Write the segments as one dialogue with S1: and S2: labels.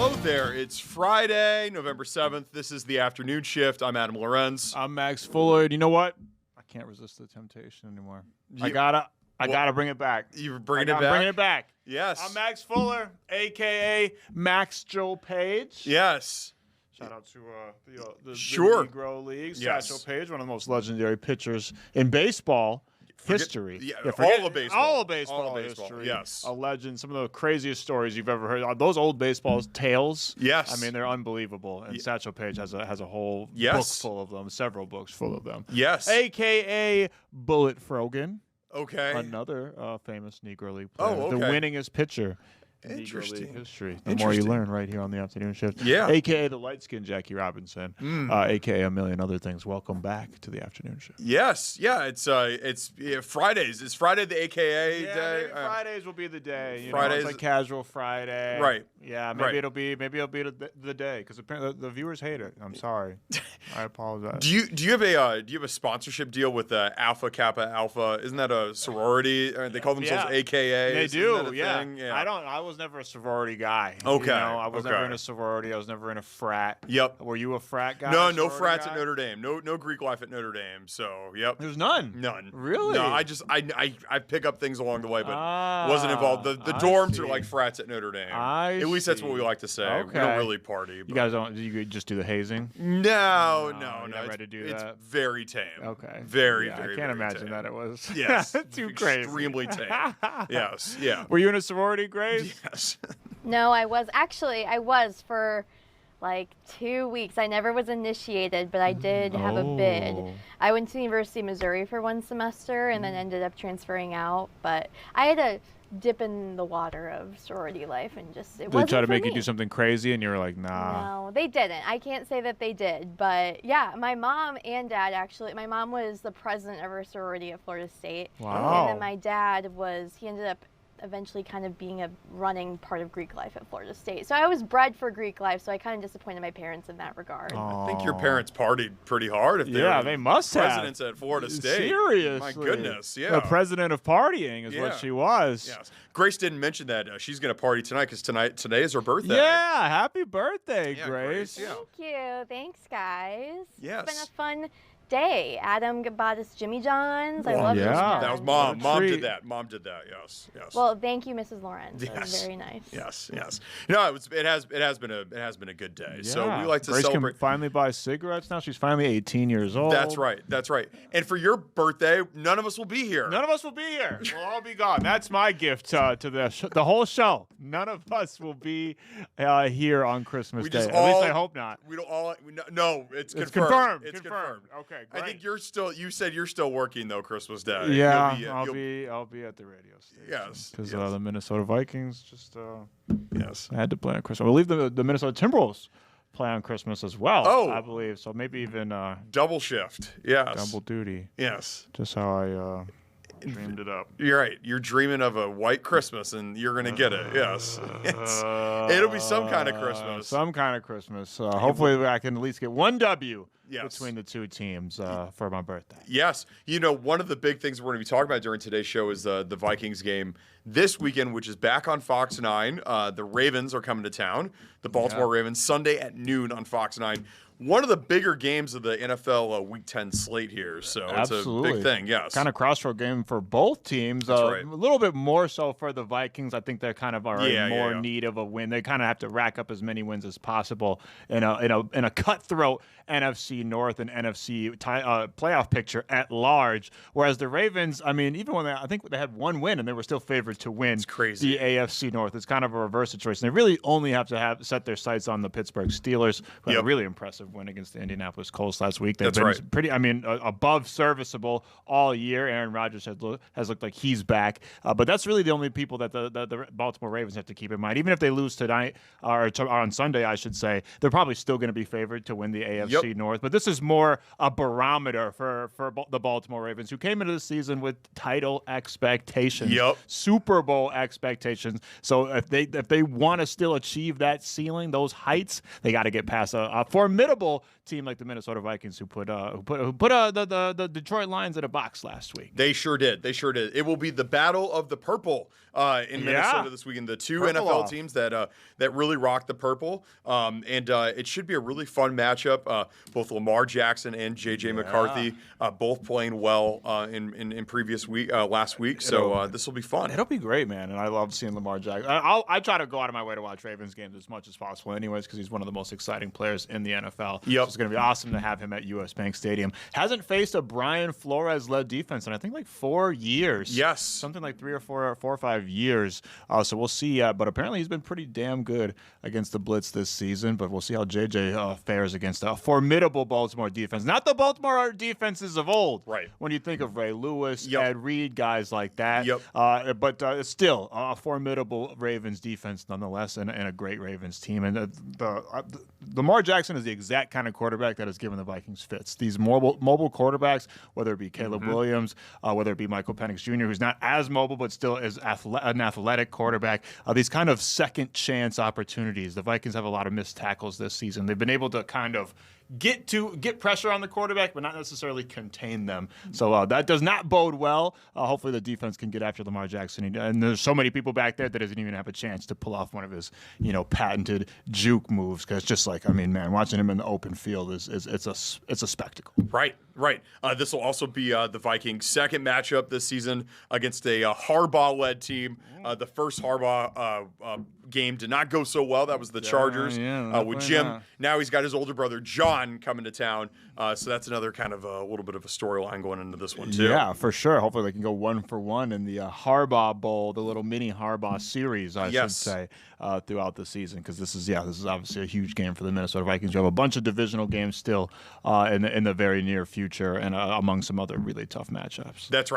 S1: Hello there. It's Friday, November 7th. This is the afternoon shift. I'm Adam-llorens.
S2: I'm maxx-fuller. You know what? I can't resist the temptation anymore. I gotta bring it back.
S1: You're bringing it back?
S2: I'm bringing it back.
S1: Yes.
S2: I'm maxx-fuller, a.k.a. Max Joe Page.
S1: Yes.
S2: Shout out to the
S1: Sure.
S2: Negro League.
S1: Yes.
S2: Satchel Paige, one of the most legendary pitchers in baseball history.
S1: All of baseball.
S2: All of baseball history.
S1: Yes.
S2: A legend. Some of the craziest stories you've ever heard. Those old baseball tales.
S1: Yes.
S2: I mean, they're unbelievable. And Satchel Paige has a whole
S1: Yes.
S2: book full of them, several books full of them.
S1: Yes.
S2: A.K.A. Bullet Frogan.
S1: Okay.
S2: Another famous Negro League player.
S1: Oh, okay.
S2: The winningest pitcher in Negro
S1: Interesting.
S2: League history. The more you learn right here on the afternoon shift.
S1: Yeah.
S2: A.K.A. the light-skinned Jackie Robinson. A.K.A. a million other things. Welcome back to the afternoon shift.
S1: Yes. Yeah. It's Fridays. Is Friday the AKA
S2: Yeah,
S1: day?
S2: maybe Fridays will be the day. You
S1: Fridays-
S2: know, it's like casual Friday.
S1: Right.
S2: Yeah, maybe it'll be the day because apparently the viewers hate it. I'm sorry. I apologize.
S1: Do you have a sponsorship deal with Alpha Kappa Alpha? Isn't that a sorority? They call themselves AKA.
S2: They
S1: Isn't
S2: do.
S1: that a
S2: Yeah.
S1: thing? Yeah.
S2: I was never a sorority guy.
S1: Okay.
S2: You know, I was never
S1: Okay.
S2: in a sorority. I was never in a frat.
S1: Yep.
S2: Were you a frat guy?
S1: No
S2: sorority
S1: frats
S2: guy?
S1: at Notre Dame. No Greek life at Notre Dame. So, yep.
S2: There's none.
S1: None.
S2: Really?
S1: No, I pick up things along the way, but wasn't involved. The
S2: I
S1: dorms
S2: see.
S1: are like frats at Notre Dame.
S2: At
S1: least that's what we like to say. We don't
S2: Okay.
S1: really party.
S2: You
S1: but-
S2: guys don't? You just do the hazing?
S1: No.
S2: you're not ready to do
S1: it's
S2: that?
S1: very tame.
S2: Okay.
S1: Very,
S2: Yeah,
S1: very,
S2: I can't
S1: very
S2: imagine
S1: tame.
S2: that it was.
S1: Yes.
S2: Too crazy.
S1: Extremely tame. Yes. Yeah.
S2: Were you in a sorority, Grace?
S1: Yes.
S3: No, I was for like 2 weeks. I never was initiated, but I did have a bid.
S2: Oh.
S3: I went to the University of Missouri for one semester and then ended up transferring out. But I had to dip in the water of sorority life and just it
S2: Did they
S3: wasn't
S2: try to
S3: for
S2: make you
S3: me.
S2: do something crazy and you were like, nah?
S3: No, they didn't. I can't say that they did, but yeah, my mom and dad actually. My mom was the president of her sorority at Florida State,
S2: Wow.
S3: and then my dad he ended up eventually kind of being a running part of Greek life at Florida State. So I was bred for Greek life, so I kind of disappointed my parents in that regard.
S1: I think your parents partied pretty hard if
S2: They must have.
S1: presidents at Florida State.
S2: Seriously.
S1: My goodness, yeah.
S2: The president of partying is
S1: Yeah.
S2: what she was.
S1: Yes. Grace didn't mention that she's going to party tonight because today is her birthday.
S2: Yeah, happy birthday,
S1: Yeah,
S2: Grace.
S1: Yeah.
S3: Thank you. Thanks, guys.
S1: Yes.
S3: It's been a fun day. Adam bought us Jimmy John's. I
S1: Well,
S3: love
S2: yeah.
S3: Jimmy John's.
S1: That was Mom.
S2: What a
S1: Mom
S2: treat.
S1: did that. Mom did that. Yes. Yes.
S3: Well, thank you, Mrs. Llorens. That was
S1: Yes.
S3: very nice.
S1: Yes. Yes. No, it has been a good day. So we like to
S2: Grace
S1: celebrate.
S2: can finally buy cigarettes now. She's finally 18 years old.
S1: That's right. That's right. And for your birthday, none of us will be here.
S2: None of us will be here. We'll all be gone. That's my gift to the whole show. None of us will be here on Christmas
S1: We
S2: Day.
S1: just
S2: At least
S1: all-
S2: I hope not.
S1: We don't all. No, it's
S2: It's
S1: confirmed.
S2: confirmed.
S1: It's
S2: Confirmed. Okay,
S1: I
S2: great.
S1: think you're still. You said you're still working though, Christmas Day.
S2: Yeah,
S1: You'll be,
S2: I'll be at the radio station.
S1: Yes,
S2: because
S1: yes.
S2: the Minnesota Vikings just
S1: yes.
S2: I had to play on Christmas. I believe the Minnesota Timberwolves play on Christmas as well.
S1: Oh.
S2: I believe so. Maybe even
S1: Double shift. Yes.
S2: double duty.
S1: Yes.
S2: Just how I dreamed it up.
S1: You're right. You're dreaming of a white Christmas, and you're gonna get it. Yes. It'll be some kind of Christmas.
S2: Some kind of Christmas. Hopefully, I can at least get one W
S1: Yes.
S2: between the two teams for my birthday.
S1: Yes. You know, one of the big things we're going to be talking about during today's show is the Vikings game this weekend, which is back on Fox 9. The Ravens are coming to town. The Baltimore Ravens, Sunday at noon on Fox 9. One of the bigger games of the NFL Week 10 slate here. So
S2: Absolutely.
S1: it's a big thing, yes.
S2: Kind of crossroad game for both teams.
S1: right.
S2: A little bit more so for the Vikings. I think they're kind of in more
S1: yeah.
S2: need of a win. They kind of have to rack up as many wins as possible in a cutthroat NFC North and NFC playoff picture at large. Whereas the Ravens, I mean, even when I think they had one win and they were still favored to win
S1: crazy.
S2: the AFC North. It's kind of a reverse situation. They really only have to set their sights on the Pittsburgh Steelers, who had a really impressive win against the Indianapolis Colts last week. They've been pretty, above serviceable all year. Aaron Rodgers has looked like he's back. But that's really the only people that the Baltimore Ravens have to keep in mind. Even if they lose tonight, or on Sunday, I should say, they're probably still going to be favored to win the AFC North. but this is more a barometer for the Baltimore Ravens, who came into the season with title expectations, Super Bowl expectations. So if they want to still achieve that ceiling, those heights, they got to get past a formidable team like the Minnesota Vikings, who put the Detroit Lions in a box last week.
S1: They sure did. It will be the battle of the purple in Minnesota this weekend. The two purple NFL teams that really rock the purple, and it should be a really fun matchup. Both Lamar Jackson and J.J. McCarthy both playing well in previous week last week. So this will be fun.
S2: It'll be great, man. And I love seeing Lamar Jackson. I try to go out of my way to watch Ravens games as much as possible, anyways, because he's one of the most exciting players in the NFL.
S1: Yep.
S2: So it's going to be awesome to have him at U.S. Bank Stadium. Hasn't faced a Brian Flores-led defense in I think like 4 years.
S1: Yes.
S2: Something like 3 or 5 years. So we'll see. But apparently he's been pretty damn good against the blitz this season. But we'll see how J.J. fares against a formidable Baltimore defense. Not the Baltimore defenses of old.
S1: Right.
S2: When you think of Ray Lewis, Ed Reed, guys like that.
S1: Yep.
S2: But it's still a formidable Ravens defense nonetheless, and a great Ravens team. And Lamar Jackson is the exact kind of quarterback that has given the Vikings fits. These mobile quarterbacks, whether it be Caleb Williams, whether it be Michael Penix Jr., who's not as mobile but still is an athletic quarterback, these kind of second chance opportunities. The Vikings have a lot of missed tackles this season. They've been able to kind of get pressure on the quarterback, but not necessarily contain them. So that does not bode well. Hopefully the defense can get after Lamar Jackson. And there's so many people back there that doesn't even have a chance to pull off one of his, patented juke moves. Because just like, watching him in the open field it's a spectacle.
S1: Right. This will also be the Vikings' second matchup this season against a Harbaugh-led team. The first Harbaugh game did not go so well. That was the Chargers with Jim. Now he's got his older brother John coming to town. So that's another kind of a little bit of a storyline going into this one too.
S2: Yeah, for sure. Hopefully they can go 1-for-1 in the Harbaugh Bowl, the little mini Harbaugh series, I should say, throughout the season. Because this is obviously a huge game for the Minnesota Vikings. You have a bunch of divisional games still in the very near future, and among some other really tough matchups.
S1: That's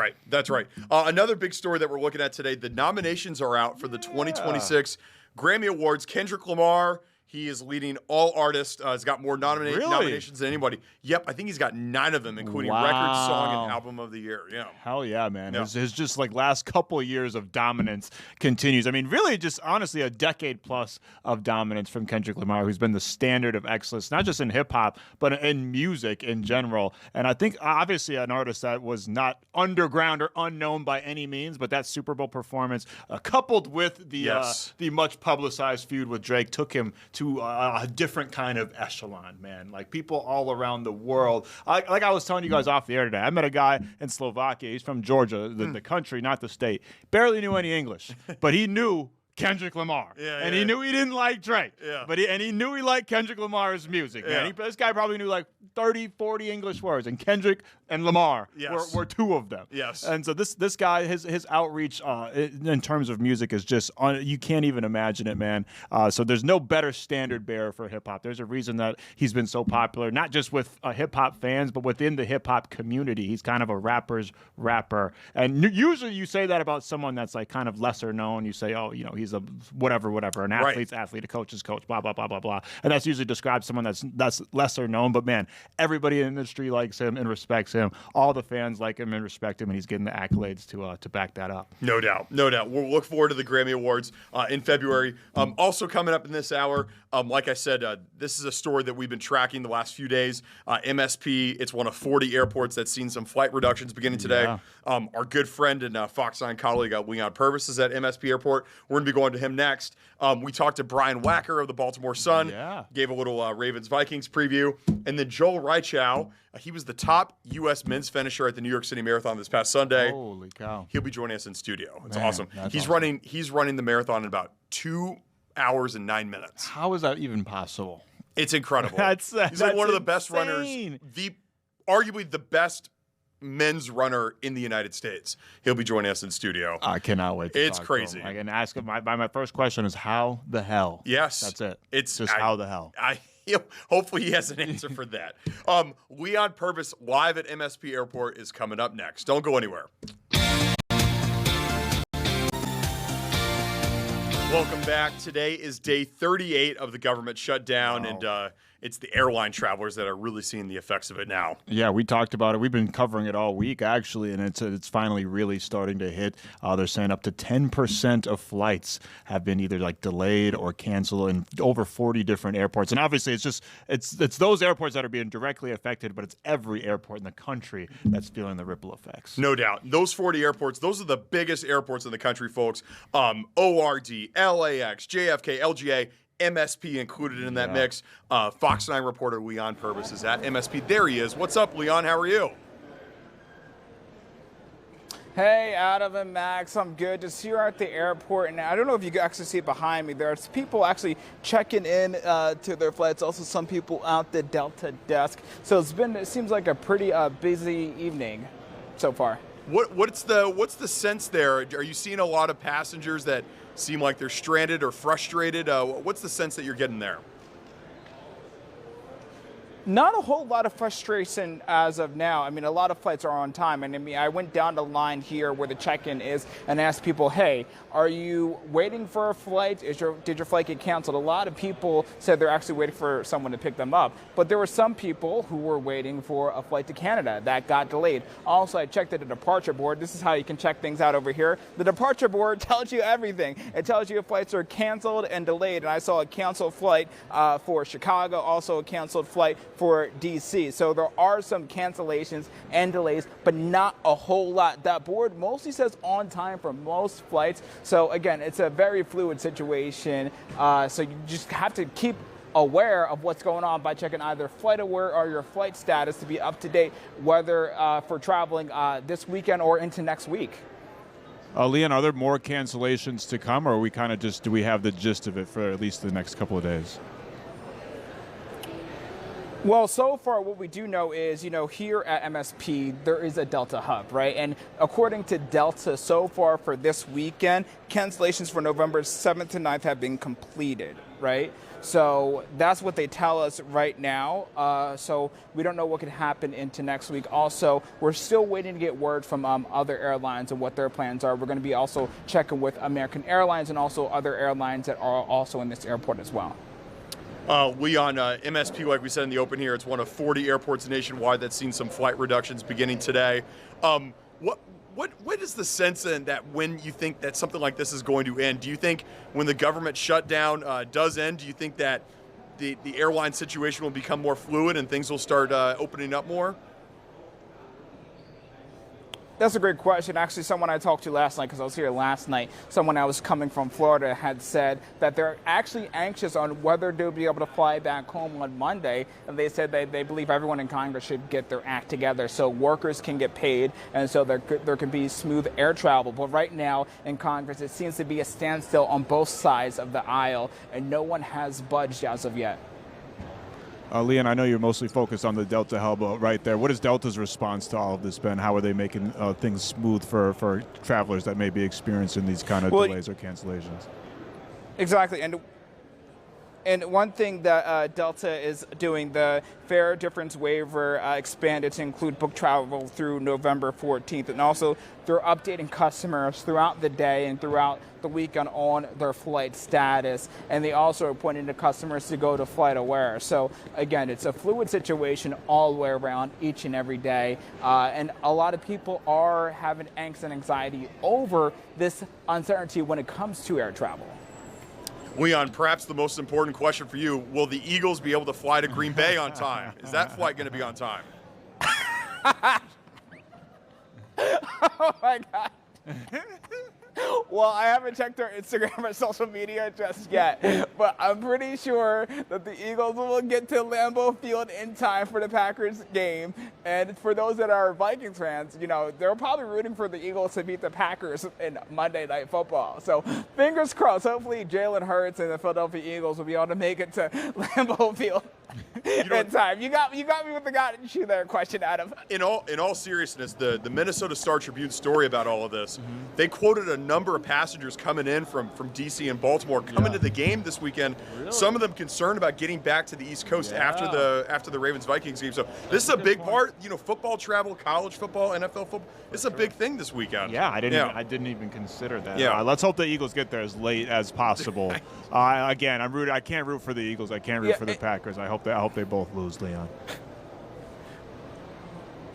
S1: right. Another big story that we're looking at today: the nominations are out for the 2026 Grammy Awards. Kendrick Lamar, he is leading all artists. He's got more nominations than anybody. Yep, I think he's got 9 of them, including record, song, and album of the year. Yeah.
S2: Hell yeah, man. Yeah. His just like last couple of years of dominance continues. Really just honestly a decade plus of dominance from Kendrick Lamar, who's been the standard of excellence, not just in hip hop, but in music in general. And I think obviously an artist that was not underground or unknown by any means, but that Super Bowl performance, coupled with the much publicized feud with Drake, took him to a different kind of echelon, man. Like people all around the world. Like I was telling you guys off the air today, I met a guy in Slovakia. He's from Georgia, the country, not the state. Barely knew any English, but he knew Kendrick Lamar. He knew he didn't like Drake. But he knew he liked Kendrick Lamar's music, man. This guy probably knew like 30, 40 English words, and Kendrick and Lamar were 2 of them.
S1: Yes.
S2: And so this guy, his outreach in terms of music is just you can't even imagine it, man. So there's no better standard bearer for hip hop. There's a reason that he's been so popular, not just with hip hop fans, but within the hip hop community. He's kind of a rapper's rapper. And usually you say that about someone that's like kind of lesser known. You say, oh, he's a whatever, an athlete's athlete, a coach's coach, blah, blah, blah, blah, blah. And that's usually describes someone that's lesser known. But man, everybody in the industry likes him and respects him. All the fans like him and respect him, and he's getting the accolades to back that up.
S1: No doubt. We'll look forward to the Grammy Awards in February. Also coming up in this hour, like I said, this is a story that we've been tracking the last few days. MSP, it's one of 40 airports that's seen some flight reductions beginning today.
S2: Yeah.
S1: Our good friend and Fox 9 colleague, Leon Purvis, is at MSP Airport. We're going to be going to him next. We talked to Brian Wacker of the Baltimore Sun. Gave a little Ravens-Vikings preview. And then Joel Reichow, he was the top U.S. men's finisher at the New York City Marathon this past Sunday.
S2: Holy cow.
S1: He'll be joining us in studio. It's awesome. He's running the marathon in about 2 hours and 9 minutes.
S2: How is that even possible?
S1: It's incredible.
S2: He's
S1: like one of the best runners, arguably the best men's runner in the United States. He'll be joining us in studio.
S2: I cannot wait.
S1: It's crazy.
S2: I can ask him. My first question is how the hell?
S1: Yes,
S2: that's it.
S1: It's
S2: just how the hell.
S1: Hopefully he has an answer for that. Leon Purvis live at MSP Airport is coming up next. Don't go anywhere. Welcome back. Today is day 38 of the government shutdown, and it's the airline travelers that are really seeing the effects of it now.
S2: Yeah, we talked about it. We've been covering it all week, actually, and it's finally really starting to hit. They're saying up to 10% of flights have been either like delayed or canceled in over 40 different airports. And obviously, it's those airports that are being directly affected, but it's every airport in the country that's feeling the ripple effects.
S1: No doubt. Those 40 airports, those are the biggest airports in the country, folks. ORD, LAX, JFK, LGA, MSP included in that mix. Fox 9 reporter Leon Purvis is at MSP. There he is. What's up, Leon? How are you?
S4: Hey, Adam and Max, I'm good. Just here at the airport, and I don't know if you can actually see it behind me. There's people actually checking in to their flights. Also, some people out the Delta desk. So it seems like a pretty busy evening so far.
S1: What's the sense there? Are you seeing a lot of passengers that seem like they're stranded or frustrated? What's the sense that you're getting there?
S4: Not a whole lot of frustration as of now. I mean, a lot of flights are on time. And I mean, I went down the line here where the check-in is and asked people, hey, are you waiting for a flight? Did your flight get canceled? A lot of people said they're actually waiting for someone to pick them up. But there were some people who were waiting for a flight to Canada that got delayed. Also, I checked at the departure board. This is how you can check things out over here. The departure board tells you everything. It tells you if flights are canceled and delayed. And I saw a canceled flight for Chicago, also a canceled flight for DC. So there are some cancellations and delays, but not a whole lot. That board mostly says on time for most flights. So again, it's a very fluid situation. So you just have to keep aware of what's going on by checking either Flight Aware or your flight status to be up to date, whether for traveling this weekend or into next week.
S2: Leon, are there more cancellations to come, or are we kind of do we have the gist of it for at least the next couple of days?
S4: Well, so far what we do know is, here at MSP, there is a Delta hub, right? And according to Delta, so far for this weekend, cancellations for November 7th to 9th have been completed, right? So that's what they tell us right now. So we don't know what could happen into next week. Also, we're still waiting to get word from other airlines and what their plans are. We're going to be also checking with American Airlines and also other airlines that are also in this airport as well.
S1: Leon, MSP, like we said in the open here, it's one of 40 airports nationwide that's seen some flight reductions beginning today. What is the sense then that when you think that something like this is going to end? Do you think when the government shutdown does end, do you think that the airline situation will become more fluid and things will start opening up more?
S4: That's a great question. Actually, someone I talked to last night, because I was here last night, someone I was coming from Florida had said that they're actually anxious on whether they'll be able to fly back home on Monday. And they said they believe everyone in Congress should get their act together so workers can get paid and so there can be smooth air travel. But right now in Congress, it seems to be a standstill on both sides of the aisle, and no one has budged as of yet.
S2: Leon, I know you're mostly focused on the Delta hub right there. What is Delta's response to all of this been? How are they making things smooth for travelers that may be experiencing these kind of delays or cancellations?
S4: Exactly. And one thing that Delta is doing, the fare difference waiver expanded to include book travel through November 14th. And also, they're updating customers throughout the day and throughout the weekend on their flight status. And they also are pointing to customers to go to Flight Aware. So, again, it's a fluid situation all the way around each and every day. And a lot of people are having angst and anxiety over this uncertainty when it comes to air travel.
S1: Leon, perhaps the most important question for you, will the Eagles be able to fly to Green Bay on time? Is that flight going to be on time?
S4: Oh, my God. Well, I haven't checked their Instagram or social media just yet, but I'm pretty sure that the Eagles will get to Lambeau Field in time for the Packers game. And for those that are Vikings fans, they're probably rooting for the Eagles to beat the Packers in Monday Night Football. So fingers crossed. Hopefully Jalen Hurts and the Philadelphia Eagles will be able to make it to Lambeau Field in time. You got me with the got you there question, Adam.
S1: In all seriousness, the Minnesota Star Tribune story about all of this, they quoted a number of passengers coming in from DC and Baltimore coming to the game this weekend. Really? Some of them concerned about getting back to the East Coast after the Ravens-Vikings game. So this is a big part. Football travel, college football, NFL football. It's a big thing this weekend.
S2: Yeah, I didn't even consider that. Yeah. Let's hope the Eagles get there as late as possible. Again, I can't root for the Eagles. I can't root for the Packers. I hope hope they both lose, Leon.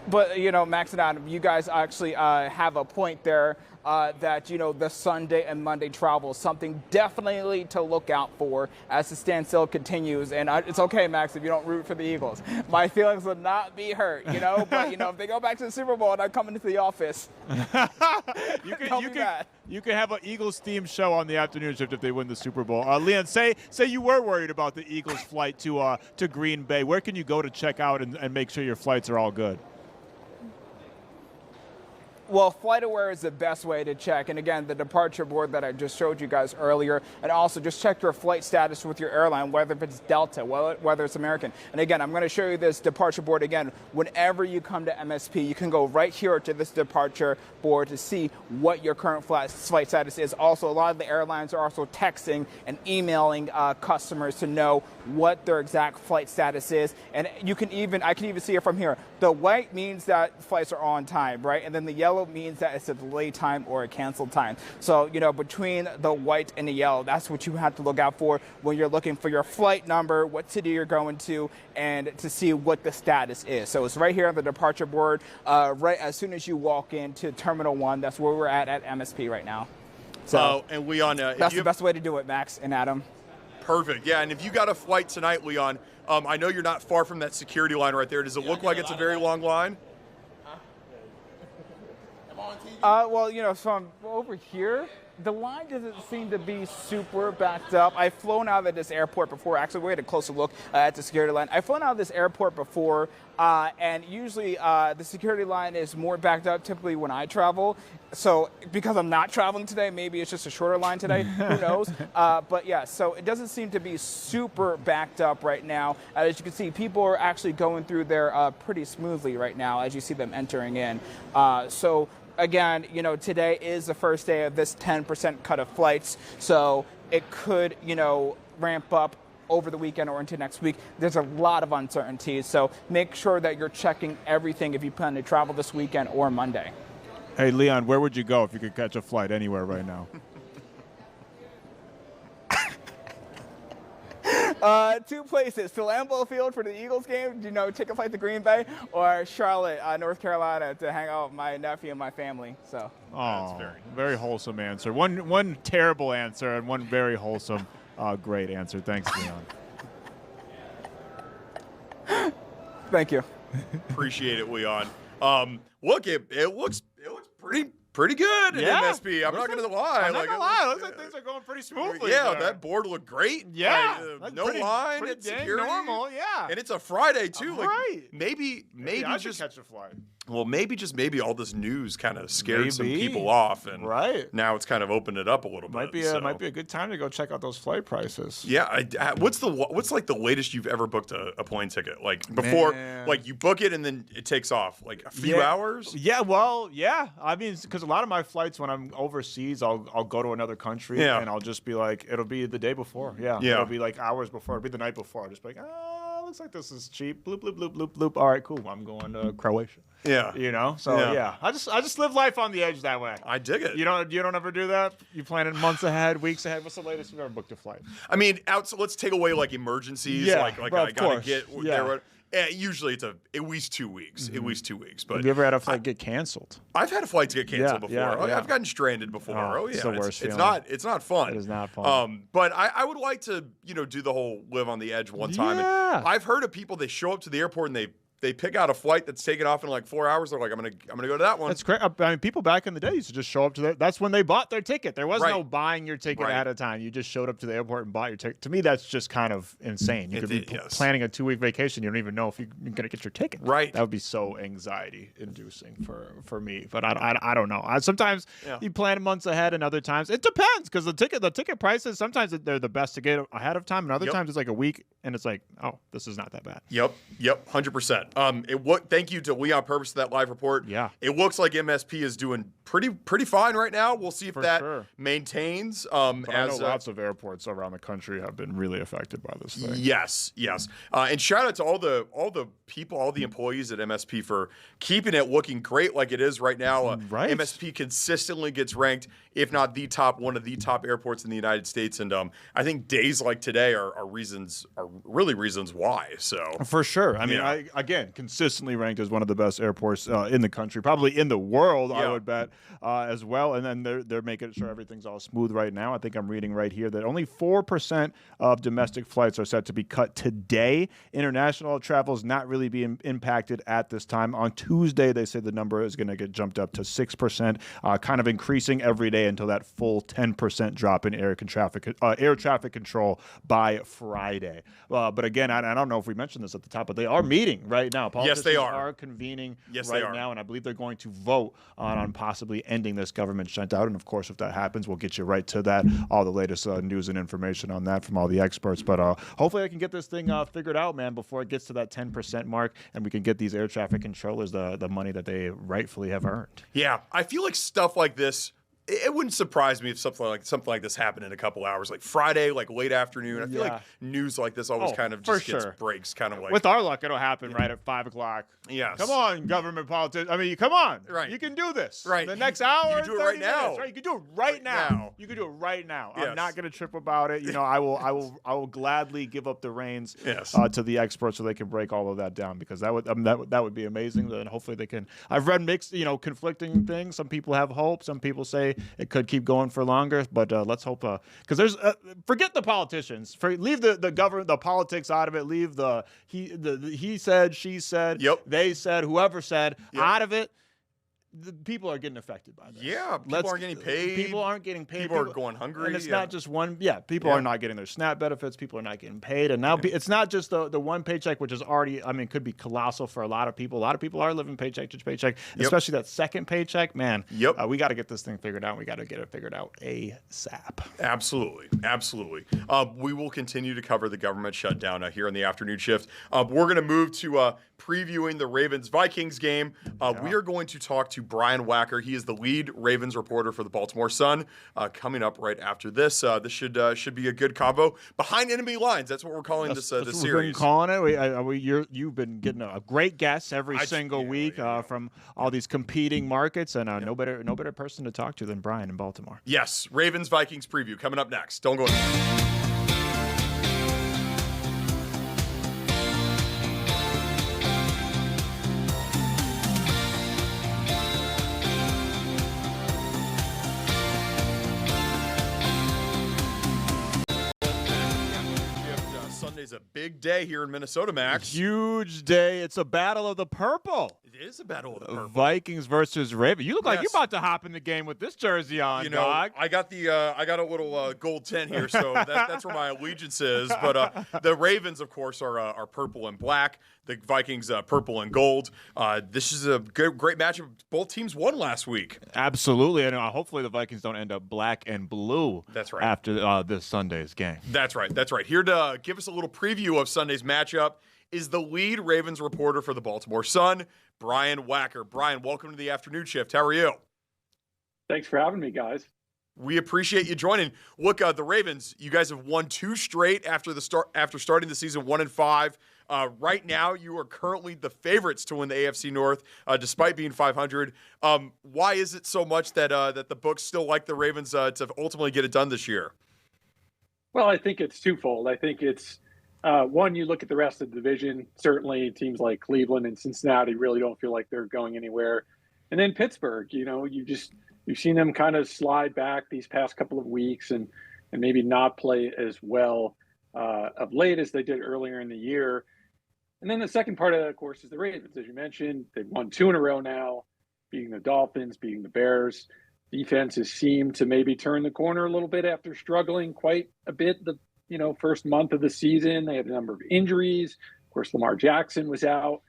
S4: But, Max and Adam, you guys actually have a point there that, the Sunday and Monday travel is something definitely to look out for as the standstill continues. And it's okay, Max, if you don't root for the Eagles. My feelings will not be hurt, But, if they go back to the Super Bowl and I come into the office,
S2: you can have an Eagles-themed show on the afternoon shift if they win the Super Bowl. Leon, say you were worried about the Eagles' flight to Green Bay. Where can you go to check out and make sure your flights are all good?
S4: Well, FlightAware is the best way to check. And again, the departure board that I just showed you guys earlier. And also just check your flight status with your airline, whether it's Delta, whether it's American. And again, I'm going to show you this departure board again. Whenever you come to MSP, you can go right here to this departure board to see what your current flight status is. Also, a lot of the airlines are also texting and emailing customers to know what their exact flight status is. And I can even see it from here. The white means that flights are on time, right? And then the yellow means that it's a delayed time or a canceled time. So, between the white and the yellow, that's what you have to look out for when you're looking for your flight number, what city you're going to, and to see what the status is. So it's right here on the departure board, right as soon as you walk into Terminal 1. That's where we're at MSP right now. So,
S1: and Leon,
S4: that's the best way to do it, Max and Adam.
S1: Perfect. Yeah, and if you got a flight tonight, Leon, I know you're not far from that security line right there. Does it look like it's a very long line?
S4: Well, so I'm over here. The line doesn't seem to be super backed up. I've flown out of this airport before. Actually, we had a closer look at the security line. I've flown out of this airport before, and usually the security line is more backed up typically when I travel. So because I'm not traveling today, maybe it's just a shorter line today. Who knows? But yeah, so it doesn't seem to be super backed up right now. As you can see, people are actually going through there pretty smoothly right now as you see them entering in. So again, today is the first day of this 10% cut of flights. So it could, ramp up over the weekend or into next week. There's a lot of uncertainties. So make sure that you're checking everything if you plan to travel this weekend or Monday.
S2: Hey, Leon, where would you go if you could catch a flight anywhere right now?
S4: Two places, to Lambeau Field for the Eagles game, take a flight to Green Bay, or Charlotte, North Carolina, to hang out with my nephew and my family. So.
S2: Oh, that's very wholesome answer. One terrible answer and one very wholesome, great answer. Thanks, Leon.
S4: Thank you.
S1: Appreciate it, Leon. Look, it looks pretty good in MSP. I'm not going to lie.
S2: I'm not going to lie. Looks like things are going pretty smoothly.
S1: Yeah,
S2: there.
S1: That board looked great.
S2: Yeah.
S1: No line.
S2: Pretty
S1: It's
S2: dang
S1: security.
S2: normal, yeah.
S1: And it's a Friday, too.
S2: Right.
S1: Maybe
S2: I
S1: just
S2: should catch a flight.
S1: Well, maybe all this news kind of scared some people off, and now it's kind of opened it up a little bit.
S2: Might be a good time to go check out those flight prices.
S1: Yeah, what's like the latest you've ever booked a plane ticket? Like before, like you book it and then it takes off, like a few hours.
S2: Yeah, well, yeah. I mean, because a lot of my flights when I'm overseas, I'll go to another country and I'll just be like, it'll be the day before. Yeah, it'll be like hours before. It'll be the night before. I'll just be like, looks like this is cheap. Bloop bloop bloop bloop bloop. All right, cool. I'm going to Croatia.
S1: Yeah.
S2: So I just live life on the edge that way.
S1: I dig it.
S2: You don't ever do that? You plan it months ahead, weeks ahead. What's the latest you've ever booked a flight?
S1: I mean, so let's take away like emergencies.
S2: Yeah,
S1: like I gotta get there. Usually it's at least 2 weeks. At least 2 weeks. But
S2: have you ever had a flight get canceled?
S1: I've had a flight to get canceled before.
S2: Yeah.
S1: I've gotten stranded before.
S2: It's the worst
S1: it's
S2: feeling.
S1: It's not fun.
S2: It is not fun.
S1: But I would like to do the whole live on the edge one time.
S2: Yeah.
S1: And I've heard of people, they show up to the airport and they pick out a flight that's taken off in like 4 hours. They're like, I'm gonna go to that one.
S2: That's great. I mean, people back in the day used to just show up to that's when they bought their ticket. There was no buying your ticket at a time. You just showed up to the airport and bought your ticket. To me, that's just kind of insane. You could be planning a 2-week vacation. You don't even know if you're gonna get your ticket. Right. That would be so anxiety-inducing for me. But I don't know. Sometimes you plan months ahead, and other times it depends because the ticket prices sometimes they're the best to get ahead of time, and other times it's like a week, and it's like, oh, this is not that bad.
S1: Yep, 100%. Thank you to Leon Purvis for that live report.
S2: Yeah.
S1: It looks like MSP is doing pretty fine right now. We'll see if that
S2: sure.
S1: maintains.
S2: But I know lots of airports around the country have been really affected by this thing.
S1: Yes. And shout out to all the people, all the employees at MSP for keeping it looking great like it is right now.
S2: Right.
S1: MSP consistently gets ranked, if not one of the top airports in the United States. And I think days like today are really reasons why. So
S2: for sure. I mean, again, consistently ranked as one of the best airports in the country, probably in the world, I would bet, as well. And then they're making sure everything's all smooth right now. I think I'm reading right here that only 4% of domestic flights are set to be cut today. International travel is not really being impacted at this time. On Tuesday, they say the number is going to get jumped up to 6%, kind of increasing every day until that full 10% drop in air traffic control by Friday. But again, I don't know if we mentioned this at the top, but they are meeting right now.
S1: Yes, they are
S2: convening
S1: right
S2: now, and I believe they're going to vote on possibly ending this government shutdown. And of course, if that happens, we'll get you right to that. All the latest news and information on that from all the experts. But hopefully, I can get this thing figured out, man, before it gets to that 10% mark, and we can get these air traffic controllers the money that they rightfully have earned.
S1: Yeah, I feel like stuff like this. It wouldn't surprise me if something like this happened in a couple hours, like Friday, like late afternoon. I feel like news like this always kind of just gets breaks, kind of like.
S2: With our luck, it'll happen right at 5 o'clock.
S1: Yes.
S2: Come on, government politicians. I mean, come on.
S1: Right.
S2: You can do this.
S1: Right.
S2: The next hour.
S1: You can do it right now.
S2: Minutes, right? You can do it right now. You can do it right now. Yes. I'm not going to trip about it. You know, I will gladly give up the reins to the experts so they can break all of that down, because that would be amazing. Then hopefully they can. I've read mixed, conflicting things. Some people have hope. Some people say it could keep going for longer, but let's hope, because there's forget the politicians, leave the government, the politics out of it, leave the he said, she said, they said, whoever said out of it. The people are getting affected by this.
S1: Yeah, people aren't getting paid.
S2: People aren't getting paid.
S1: People are going hungry.
S2: And it's not just one. Yeah, people are not getting their SNAP benefits. People are not getting paid. And now it's not just the one paycheck, which is already, could be colossal for a lot of people. A lot of people are living paycheck to paycheck, especially that second paycheck. Man, we got to get this thing figured out. We got to get it figured out ASAP.
S1: Absolutely. We will continue to cover the government shutdown here in the afternoon shift. We're going to move to previewing the Ravens-Vikings game. We are going to talk to Brian Wacker. He is the lead Ravens reporter for the Baltimore Sun. Coming up right after this. This should be a good combo. Behind enemy lines. That's what we're calling this series.
S2: We've been calling it. You've been getting a great guest every single week from all these competing markets, and no better person to talk to than Brian in Baltimore.
S1: Yes, Ravens-Vikings preview coming up next. Don't go anywhere. Sunday's a big day here in Minnesota, Max.
S2: Huge day. It's a battle of the purple.
S1: It is a battle of the purple.
S2: Vikings versus Ravens. You look like you're about to hop in the game with this jersey on, dog.
S1: I got a little gold tint here, so that's where my allegiance is. But the Ravens, of course, are purple and black. The Vikings, purple and gold. This is a great matchup. Both teams won last week.
S2: Absolutely, and hopefully the Vikings don't end up black and blue.
S1: That's right.
S2: After this Sunday's game.
S1: That's right. Here to give us a little preview of Sunday's matchup is the lead Ravens reporter for the Baltimore Sun, Brian Wacker. Brian, welcome to the afternoon shift. How are you?
S5: Thanks for having me, guys.
S1: We appreciate you joining. Look, the Ravens, you guys have won 2 straight after starting the season 1-5. Right now, you are currently the favorites to win the AFC North, despite being 500. Why is it so much that the books still like the Ravens to ultimately get it done this year?
S5: Well, I think it's twofold. I think it's one, you look at the rest of the division. Certainly, teams like Cleveland and Cincinnati really don't feel like they're going anywhere. And then Pittsburgh, you've seen them kind of slide back these past couple of weeks and maybe not play as well of late as they did earlier in the year. And then the second part of that, of course, is the Ravens. As you mentioned, they've won 2 in a row now, beating the Dolphins, beating the Bears. Defenses seem to maybe turn the corner a little bit after struggling quite a bit the first month of the season. They had a number of injuries. Of course, Lamar Jackson was out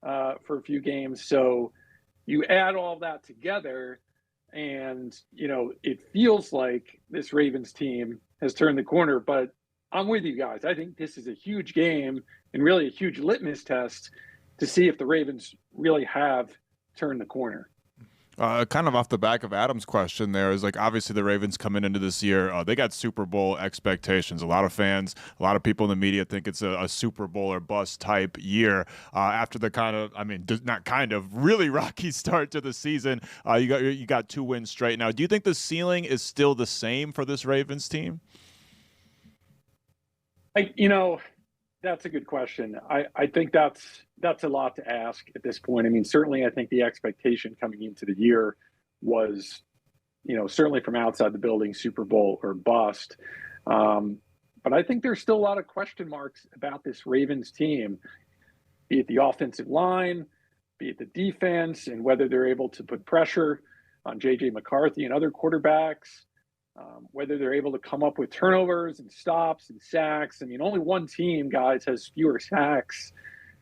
S5: for a few games. So you add all that together, and it feels like this Ravens team has turned the corner. But I'm with you guys. I think this is a huge game and really a huge litmus test to see if the Ravens really have turned the corner.
S2: Kind of off the back of Adam's question there is like, obviously the Ravens coming into this year, they got Super Bowl expectations. A lot of fans, a lot of people in the media think it's a Super Bowl or bust type year after the really rocky start to the season. You got 2 wins straight now. Do you think the ceiling is still the same for this Ravens team?
S5: That's a good question. I think that's a lot to ask at this point. I mean, certainly I think the expectation coming into the year was, certainly from outside the building, Super Bowl or bust. But I think there's still a lot of question marks about this Ravens team, be it the offensive line, be it the defense, and whether they're able to put pressure on J.J. McCarthy and other quarterbacks. Whether they're able to come up with turnovers and stops and sacks. I mean, only one team, guys, has fewer sacks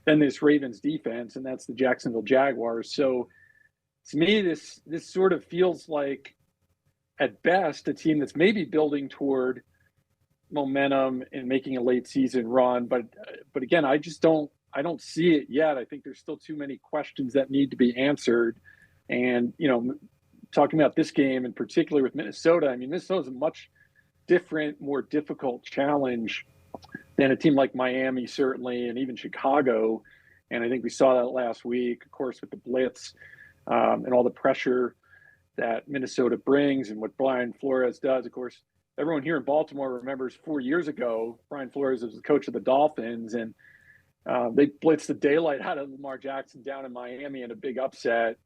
S5: than this Ravens defense, and that's the Jacksonville Jaguars. So to me, this sort of feels like, at best, a team that's maybe building toward momentum and making a late season run. But again, I don't see it yet. I think there's still too many questions that need to be answered. And, talking about this game in particular with Minnesota, I mean, Minnesota's a much different, more difficult challenge than a team like Miami, certainly, and even Chicago. And I think we saw that last week, of course, with the blitz and all the pressure that Minnesota brings and what Brian Flores does. Of course, everyone here in Baltimore remembers 4 years ago, Brian Flores was the coach of the Dolphins, and they blitzed the daylight out of Lamar Jackson down in Miami in a big upset.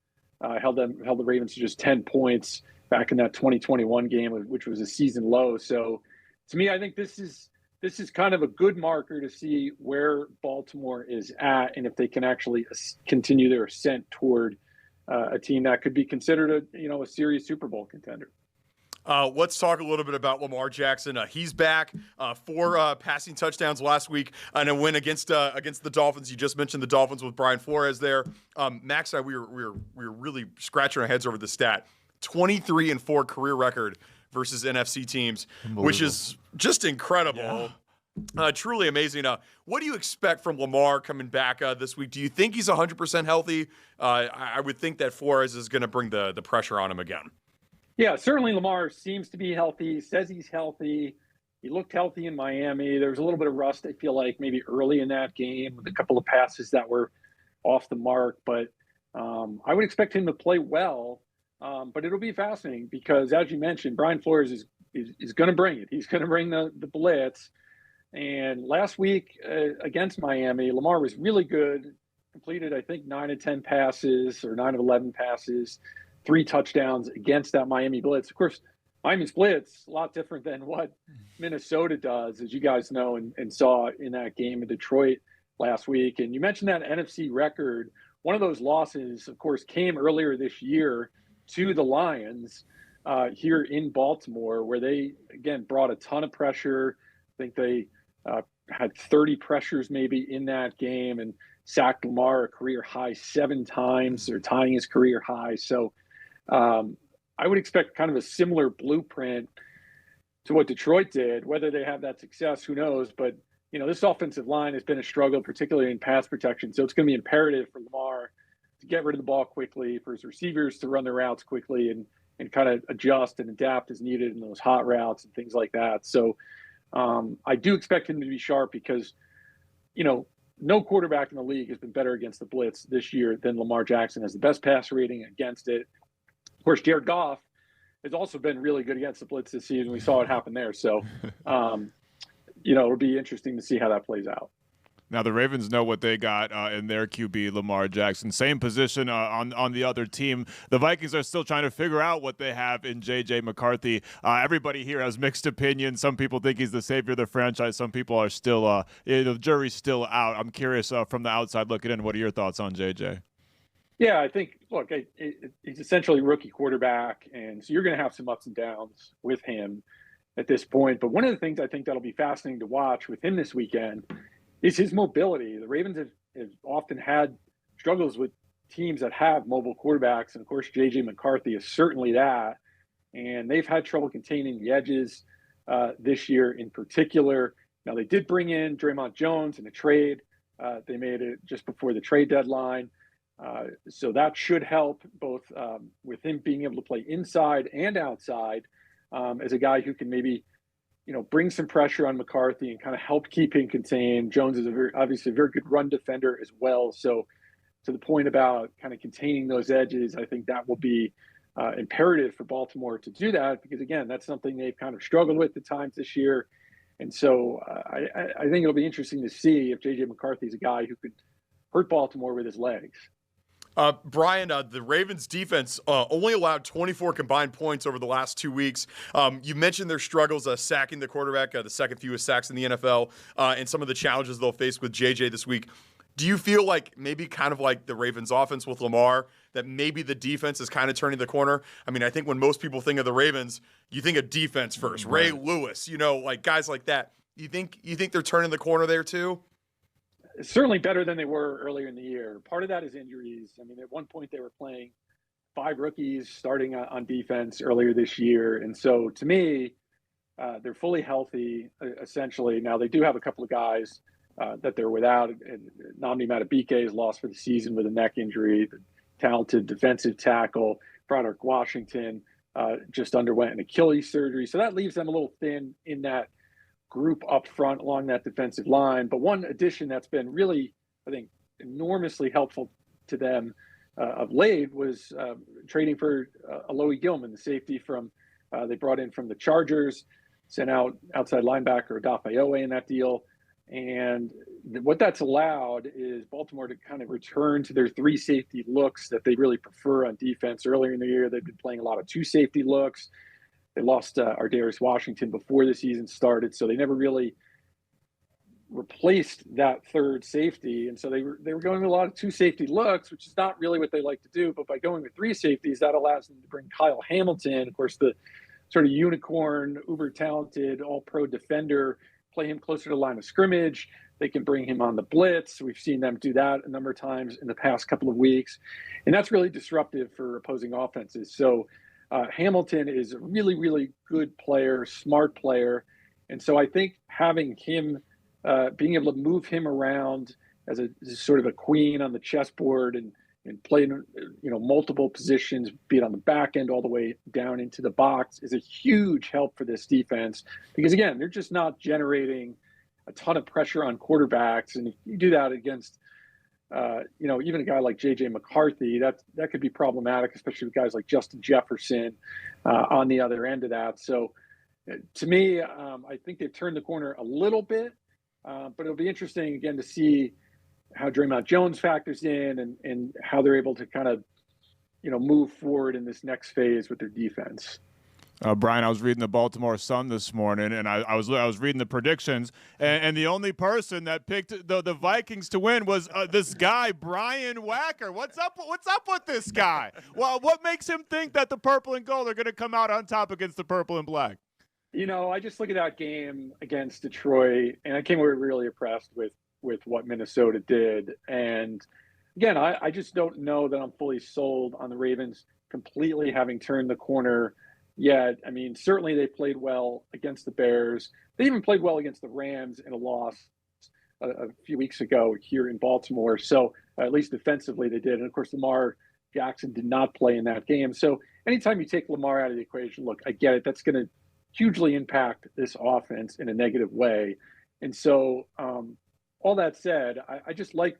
S5: Held the Ravens to just 10 points back in that 2021 game, which was a season low. So to me, I think this is kind of a good marker to see where Baltimore is at and if they can actually continue their ascent toward a team that could be considered a serious Super Bowl contender.
S1: Let's talk a little bit about Lamar Jackson. He's back, 4 passing touchdowns last week, and a win against the Dolphins. You just mentioned the Dolphins with Brian Flores there. Max and I, we were really scratching our heads over the stat: 23-4 career record versus NFC teams, which is just incredible. Yeah. Truly amazing. What do you expect from Lamar coming back this week? Do you think he's 100% healthy? I would think that Flores is going to bring the pressure on him again.
S5: Yeah, certainly Lamar seems to be healthy. He says he's healthy. He looked healthy in Miami. There was a little bit of rust, I feel like, maybe early in that game with a couple of passes that were off the mark. But I would expect him to play well. But it'll be fascinating because, as you mentioned, Brian Flores is going to bring it. He's going to bring the blitz. And last week against Miami, Lamar was really good. Completed, I think, 9 of 10 passes or 9 of 11 passes. 3 touchdowns against that Miami blitz. Of course, Miami's blitz, a lot different than what Minnesota does, as you guys know and saw in that game in Detroit last week. And you mentioned that NFC record. One of those losses, of course, came earlier this year to the Lions here in Baltimore, where they, again, brought a ton of pressure. I think they had 30 pressures maybe in that game and sacked Lamar a career high 7 times. They're tying his career high. So I would expect kind of a similar blueprint to what Detroit did. Whether they have that success, who knows? But, this offensive line has been a struggle, particularly in pass protection. So it's going to be imperative for Lamar to get rid of the ball quickly, for his receivers to run their routes quickly and kind of adjust and adapt as needed in those hot routes and things like that. So I do expect him to be sharp because, no quarterback in the league has been better against the blitz this year than Lamar Jackson. Has the best pass rating against it. Of course, Jared Goff has also been really good against the blitz this season. We saw what happened there. So, it'll be interesting to see how that plays out.
S2: Now, the Ravens know what they got in their QB, Lamar Jackson. Same position on the other team. The Vikings are still trying to figure out what they have in J.J. McCarthy. Everybody here has mixed opinions. Some people think he's the savior of the franchise. Some people are still, the jury's still out. I'm curious from the outside looking in, what are your thoughts on J.J.?
S5: Yeah, I think, look, he's essentially a rookie quarterback, and so you're going to have some ups and downs with him at this point. But one of the things I think that'll be fascinating to watch with him this weekend is his mobility. The Ravens have often had struggles with teams that have mobile quarterbacks, and of course, J.J. McCarthy is certainly that. And they've had trouble containing the edges this year in particular. Now, they did bring in Draymond Jones in a trade. They made it just before the trade deadline. So that should help both with him being able to play inside and outside as a guy who can maybe, bring some pressure on McCarthy and kind of help keep him contained. Jones is obviously a very good run defender as well. So to the point about kind of containing those edges, I think that will be imperative for Baltimore to do that, because again, that's something they've kind of struggled with at times this year. And so I think it'll be interesting to see if J.J. McCarthy is a guy who could hurt Baltimore with his legs.
S1: Brian, the Ravens defense only allowed 24 combined points over the last 2 weeks. You mentioned their struggles sacking the quarterback, the second fewest sacks in the NFL, and some of the challenges they'll face with JJ this week. Do you feel like maybe kind of like the Ravens offense with Lamar, that maybe the defense is kind of turning the corner? I mean, I think when most people think of the Ravens, you think of defense first. Ray Lewis, like guys like that. You think they're turning the corner there too?
S5: Certainly better than they were earlier in the year. Part of that is injuries. I mean, at one point they were playing 5 rookies starting on defense earlier this year. And so to me, they're fully healthy, essentially. Now they do have a couple of guys that they're without. And Nnamdi Madubuike is lost for the season with a neck injury. The talented defensive tackle, Broderick Washington, just underwent an Achilles surgery. So that leaves them a little thin in that group up front along that defensive line. But one addition that's been really, I think, enormously helpful to them of late was trading for Alohi Gilman, the safety from they brought in from the Chargers, sent out outside linebacker Odafe in that deal. And what that's allowed is Baltimore to kind of return to their 3 safety looks that they really prefer on defense. Earlier in the year, they've been playing a lot of 2 safety looks. They lost Ardarius Washington before the season started, so they never really replaced that third safety. And so they were going with a lot of 2 safety looks, which is not really what they like to do. But by going with 3 safeties, that allows them to bring Kyle Hamilton, of course, the sort of unicorn, uber talented, all pro defender, play him closer to the line of scrimmage. They can bring him on the blitz. We've seen them do that a number of times in the past couple of weeks. And that's really disruptive for opposing offenses. So Hamilton is a really, really good player, smart player. And so I think having him, being able to move him around as a sort of a queen on the chessboard and play, multiple positions, be it on the back end all the way down into the box, is a huge help for this defense. Because again, they're just not generating a ton of pressure on quarterbacks. And if you do that against even a guy like J.J. McCarthy, that could be problematic, especially with guys like Justin Jefferson on the other end of that. So to me, I think they've turned the corner a little bit, but it'll be interesting, again, to see how Draymond Jones factors in and how they're able to kind of, move forward in this next phase with their defense.
S2: Brian, I was reading the Baltimore Sun this morning, and I was reading the predictions, and the only person that picked the Vikings to win was this guy, Brian Wacker. What's up with this guy? Well, what makes him think that the purple and gold are going to come out on top against the purple and black?
S5: I just look at that game against Detroit, and I came away really impressed with what Minnesota did. And again, I just don't know that I'm fully sold on the Ravens completely having turned the corner yet. I mean, certainly they played well against the Bears. They even played well against the Rams in a loss a few weeks ago here in Baltimore. So at least defensively they did. And of course, Lamar Jackson did not play in that game. So anytime you take Lamar out of the equation, look, I get it. That's going to hugely impact this offense in a negative way. And so all that said, I just like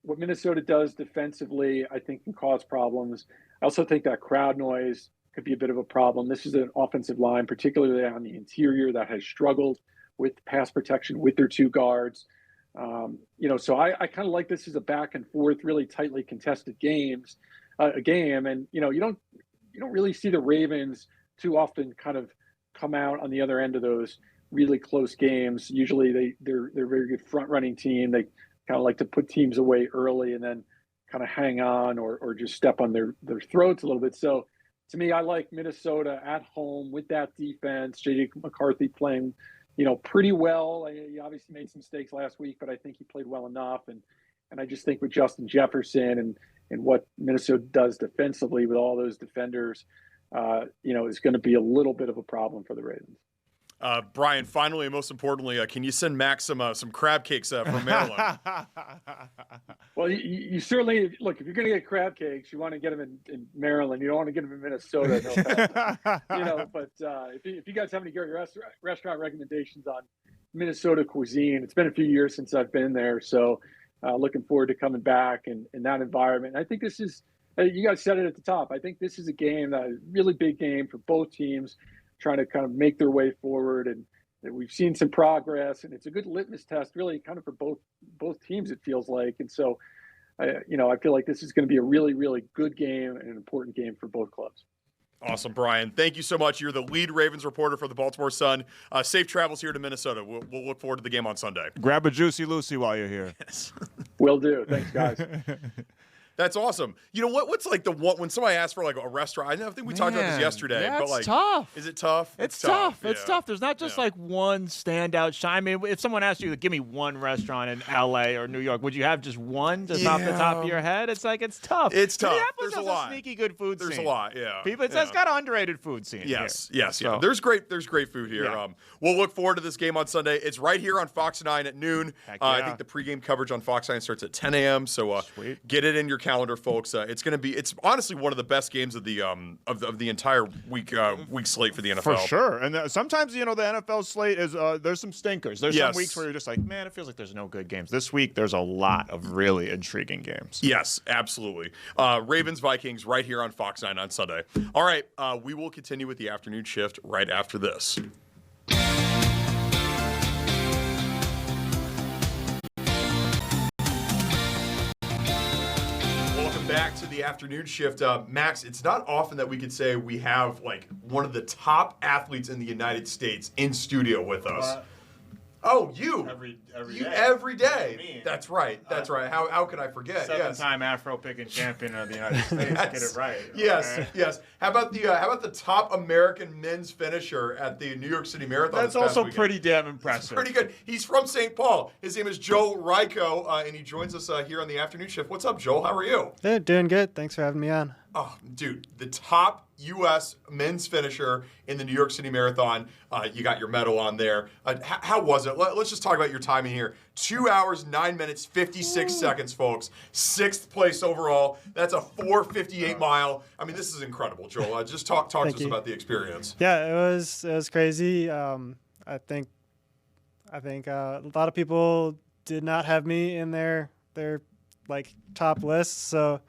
S5: what Minnesota does defensively. I think can cause problems. I also think that crowd noise could be a bit of a problem. This is an offensive line, particularly on the interior, that has struggled with pass protection with their 2 guards. So I kind of like this as a back and forth, really tightly contested game. And you don't really see the Ravens too often kind of come out on the other end of those really close games. Usually they're a very good front running team. They kind of like to put teams away early and then kind of hang on or just step on their throats a little bit. So to me, I like Minnesota at home with that defense. J.J. McCarthy playing, pretty well. He obviously made some mistakes last week, but I think he played well enough. And I just think with Justin Jefferson and what Minnesota does defensively with all those defenders, is going to be a little bit of a problem for the Ravens.
S1: Brian, finally and most importantly, can you send Max some crab cakes from Maryland?
S5: Well, you certainly look. If you're going to get crab cakes, you want to get them in Maryland. You don't want to get them in Minnesota. No but if you guys have any great restaurant recommendations on Minnesota cuisine, it's been a few years since I've been there, so looking forward to coming back in that environment. And I think this is, you guys said it at the top, I think this is a game, a really big game for both teams, trying to kind of make their way forward, and we've seen some progress, and it's a good litmus test, really, kind of for both teams, it feels like. And so, I feel like this is going to be a really, really good game and an important game for both clubs.
S1: Awesome, Brian. Thank you so much. You're the lead Ravens reporter for the Baltimore Sun. Safe travels here to Minnesota. We'll look forward to the game on Sunday.
S2: Grab a Juicy Lucy while you're here.
S1: Yes.
S5: Will do. Thanks, guys.
S1: That's awesome. You know what's like the one when somebody asks for like a restaurant? I think we talked about this yesterday.
S2: Yeah,
S1: but
S2: it's
S1: like,
S2: tough.
S1: Is it tough?
S2: It's tough.
S1: Yeah.
S2: It's tough. There's not just like one standout shine. I mean, if someone asked you to give me one restaurant in L.A. or New York, would you have just one just off the top of your head? It's like it's tough.
S1: It's tough.
S2: Minneapolis
S1: There's
S2: has
S1: a lot.
S2: Sneaky good food scene.
S1: There's a lot. Yeah.
S2: People, it's got an underrated food scene.
S1: Yes.
S2: Here.
S1: Yes. Yeah. There's great food here.
S2: Yeah.
S1: We'll look forward to this game on Sunday. It's right here on Fox 9 at noon. I think the pregame coverage on Fox 9 starts at 10 a.m. So get it in your calendar, folks. It's honestly one of the best games of the entire week slate for the NFL.
S2: For sure. And sometimes the NFL slate is there's some stinkers. There's some weeks where you're just like, man, it feels like there's no good games. This week there's a lot of really intriguing games.
S1: Yes, absolutely. Ravens Vikings right here on Fox 9 on Sunday. All right, we will continue with the afternoon shift right after this. Back to the afternoon shift. Max, it's not often that we could say we have like one of the top athletes in the United States in studio with us. You every day.
S2: Me.
S1: That's right. How could I forget?
S2: Seven-time Afro picking champion of the United States. Get it right.
S1: Yes. How about the top American men's finisher at the New York City Marathon?
S2: That's also pretty damn impressive.
S1: Pretty good. He's from St. Paul. His name is Joel Ryko, and he joins us here on the afternoon shift. What's up, Joel? How are you?
S6: Hey, doing good. Thanks for having me on.
S1: Oh, dude, the top U.S. men's finisher in the New York City Marathon. You got your medal on there. How was it? Let's just talk about your timing here. 2 hours, 9 minutes, 56 seconds, folks. 6th place overall. That's a 4:58 mile. I mean, this is incredible, Joel. Just talk to us about the experience.
S6: Yeah, it was crazy. I think a lot of people did not have me in their like top lists, so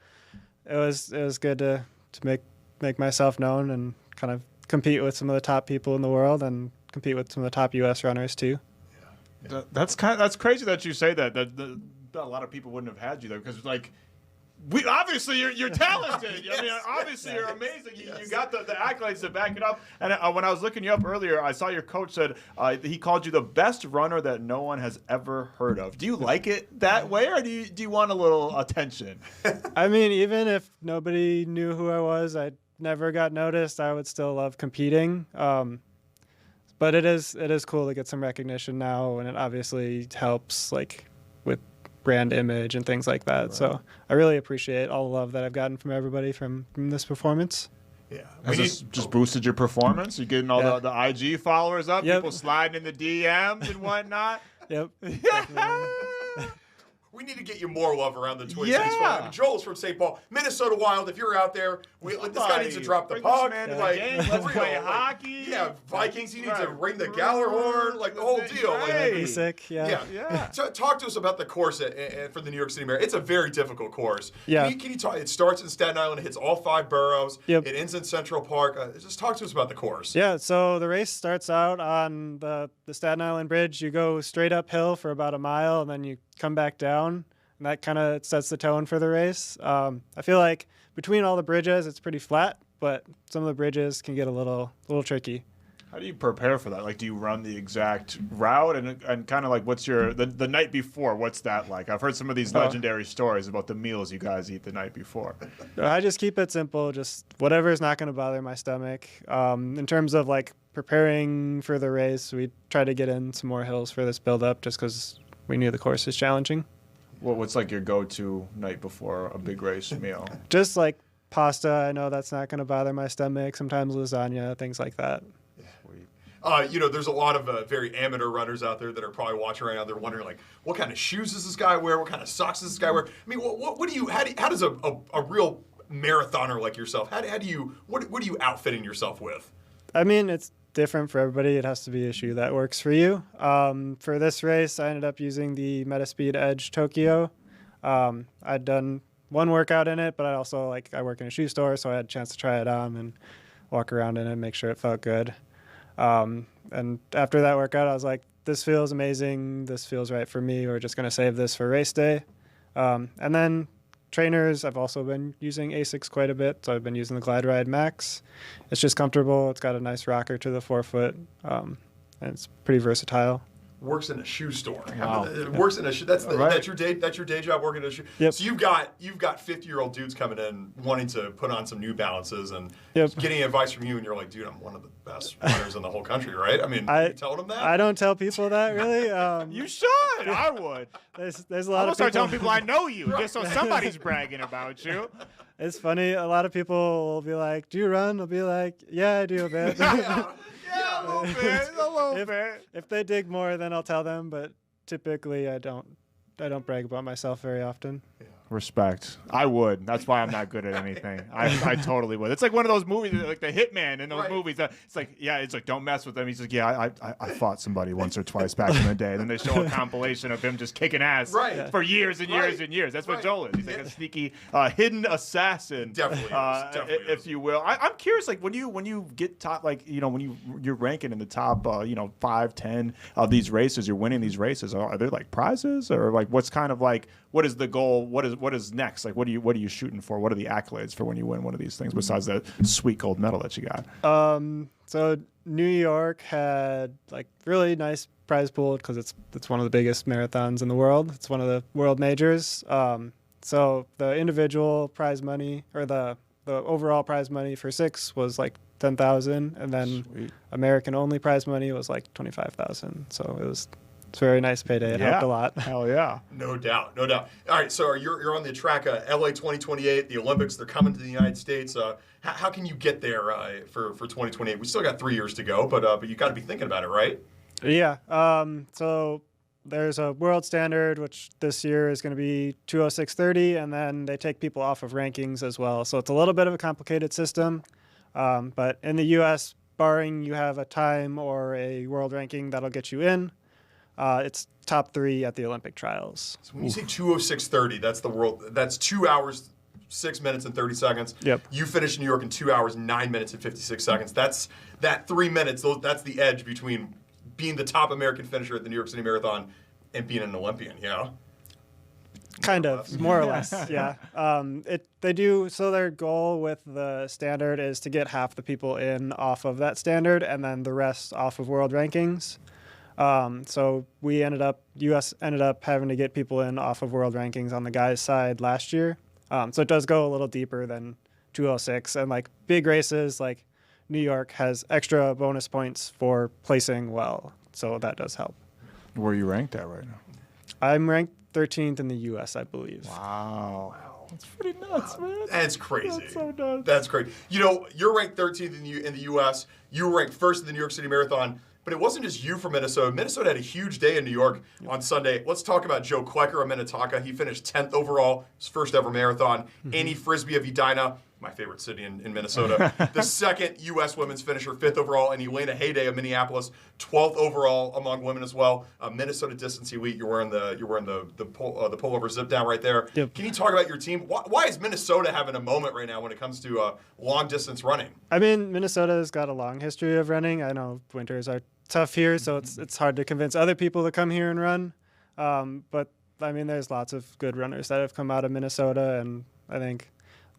S6: it was good to make myself known and kind of compete with some of the top people in the world and compete with some of the top U.S. runners too.
S2: Yeah. That's crazy that you say that. That a lot of people wouldn't have had you there because like. Obviously you're talented. I mean, obviously you're amazing. You got the accolades to back it up. And when I was looking you up earlier, I saw your coach said he called you the best runner that no one has ever heard of. Do you like it that way, or do you want a little attention?
S6: I mean, even if nobody knew who I was, I never got noticed, I would still love competing. But it is cool to get some recognition now, and it obviously helps like with brand image and things like that. Right. So I really appreciate all the love that I've gotten from everybody from this performance.
S1: Yeah.
S2: Has this just boosted your performance? You're getting all the IG followers up, people sliding in the DMs and whatnot?
S6: Yep.
S1: We need to get you more love around the Twin Cities. I mean, Joel's from St. Paul. Minnesota Wild, if you're out there, this guy needs to drop the puck.
S2: Let's play hockey.
S1: Yeah, Vikings, he needs to ring the Galler horn, like the whole deal.
S6: That'd be sick, yeah.
S1: Talk to us about the course for the New York City Marathon. It's a very difficult course.
S6: Yeah.
S1: Can you talk? It starts in Staten Island, it hits all 5 boroughs.
S6: Yep.
S1: It ends in Central Park. Just talk to us about the course.
S6: Yeah, so the race starts out on the Staten Island Bridge. You go straight uphill for about a mile, and then you come back down. And that kind of sets the tone for the race. I feel like between all the bridges, it's pretty flat, but some of the bridges can get a little tricky.
S2: How do you prepare for that? Like, do you run the exact route and kind of like what's your the night before? What's that like? I've heard some of these legendary stories about the meals you guys eat the night before.
S6: I just keep it simple, just whatever is not going to bother my stomach. In terms of like preparing for the race, we try to get in some more hills for this build-up just because we knew the course is challenging.
S2: What's like your go-to night before a big race meal?
S6: Just like pasta. I know that's not going to bother my stomach. Sometimes lasagna, things like that.
S1: Sweet. There's a lot of very amateur runners out there that are probably watching right now. They're wondering, like, what kind of shoes does this guy wear? What kind of socks does this guy wear? I mean, how does a real marathoner like yourself, what are you outfitting yourself with?
S6: I mean, it's different for everybody. It has to be a shoe that works for you. For this race, I ended up using the Metaspeed Edge Tokyo. I'd done one workout in it, but I work in a shoe store, so I had a chance to try it on and walk around in it and make sure it felt good. And after that workout, I was like, this feels amazing. This feels right for me. We're just going to save this for race day. And then trainers, I've also been using ASICs quite a bit. So I've been using the Glide Ride Max. It's just comfortable. It's got a nice rocker to the forefoot. And it's pretty versatile.
S1: Works in a shoe store.
S2: Wow.
S1: Works in a shoe. That's
S2: Right.
S1: your day job, working in a shoe.
S6: Yep.
S1: So you've got 50-year-old dudes coming in wanting to put on some New Balances and
S6: Yep.
S1: getting advice from you, and you're like, dude, I'm one of the best runners in the whole country, right? I mean, you telling them that?
S6: I don't tell people that really.
S2: You should. I would.
S6: There's a
S2: I'm
S6: lot
S2: gonna
S6: of
S2: start
S6: people.
S2: telling people I know you, just so somebody's bragging about you.
S6: It's funny. A lot of people will be like, "Do you run?" I'll be like, "Yeah, I do a bit."
S1: Yeah,
S2: A little bit.
S6: If they dig more, then I'll tell them. But typically, I don't brag about myself very often.
S2: Respect. I would. That's why I'm not good at anything. I totally would. It's like one of those movies, like the Hitman in those
S1: Right.
S2: movies. It's like, don't mess with them. He's like, yeah, I fought somebody once or twice back in the day. And then they show a compilation of him just kicking ass
S1: Right.
S2: for years and years
S1: Right.
S2: and years. That's what
S1: Right.
S2: Joel is. He's like a sneaky, hidden assassin.
S1: Definitely is. Definitely
S2: if
S1: is.
S2: you will. I'm curious, like when you get top, like when you're ranking in the top, 5, 10 of these races, you're winning these races. Are there like prizes, or like what's kind of like, what is the goal? What is next? Like what are you shooting for? What are the accolades for when you win one of these things besides that sweet gold medal that you got?
S6: So New York had like really nice prize pool because it's one of the biggest marathons in the world. It's one of the world majors. So the individual prize money, or the overall prize money for 6 was like 10,000, and then
S2: Sweet.
S6: American only prize money was like 25,000. So it's a very nice payday. It helped a lot.
S2: Hell yeah.
S1: No doubt. All right, so you're on the track, LA 2028, the Olympics. They're coming to the United States. How can you get there for 2028? We still got 3 years to go, but you got to be thinking about it, right?
S6: Yeah. So there's a world standard, which this year is going to be 206.30, and then they take people off of rankings as well. So it's a little bit of a complicated system. But in the U.S., barring you have a time or a world ranking that'll get you in, it's top 3 at the Olympic trials.
S1: So when you say 206.30, that's the world. That's 2 hours, 6 minutes and 30 seconds.
S6: Yep.
S1: You finished in New York in 2 hours, 9 minutes and 56 seconds. That's that 3 minutes. That's the edge between being the top American finisher at the New York City Marathon and being an Olympian. You know.
S6: Kind of, more or less, yeah. They do, so their goal with the standard is to get half the people in off of that standard and then the rest off of world rankings. So U.S. ended up having to get people in off of world rankings on the guys' side last year. So it does go a little deeper than 206. And like big races, like New York has extra bonus points for placing well. So that does help.
S2: Where are you ranked at right now?
S6: I'm ranked 13th in the U.S., I believe.
S2: Wow. That's pretty nuts, man.
S1: That's crazy.
S2: That's so nuts.
S1: That's crazy. You're ranked 13th in the U.S. You were ranked first in the New York City Marathon. But it wasn't just you from Minnesota. Minnesota had a huge day in New York on Sunday. Let's talk about Joe Klecker of Minnetonka. He finished 10th overall, his first ever marathon. Annie Frisbee of Edina, my favorite city in Minnesota. The second U.S. women's finisher, 5th overall. And Elena Hayday of Minneapolis, 12th overall among women as well. Minnesota Distance Elite. You're wearing the pullover zip down right there.
S6: Yep.
S1: Can you talk about your team? Why is Minnesota having a moment right now when it comes to long distance running?
S6: I mean, Minnesota's got a long history of running. I know winters are tough here, so it's hard to convince other people to come here and run. But I mean, there's lots of good runners that have come out of Minnesota, and I think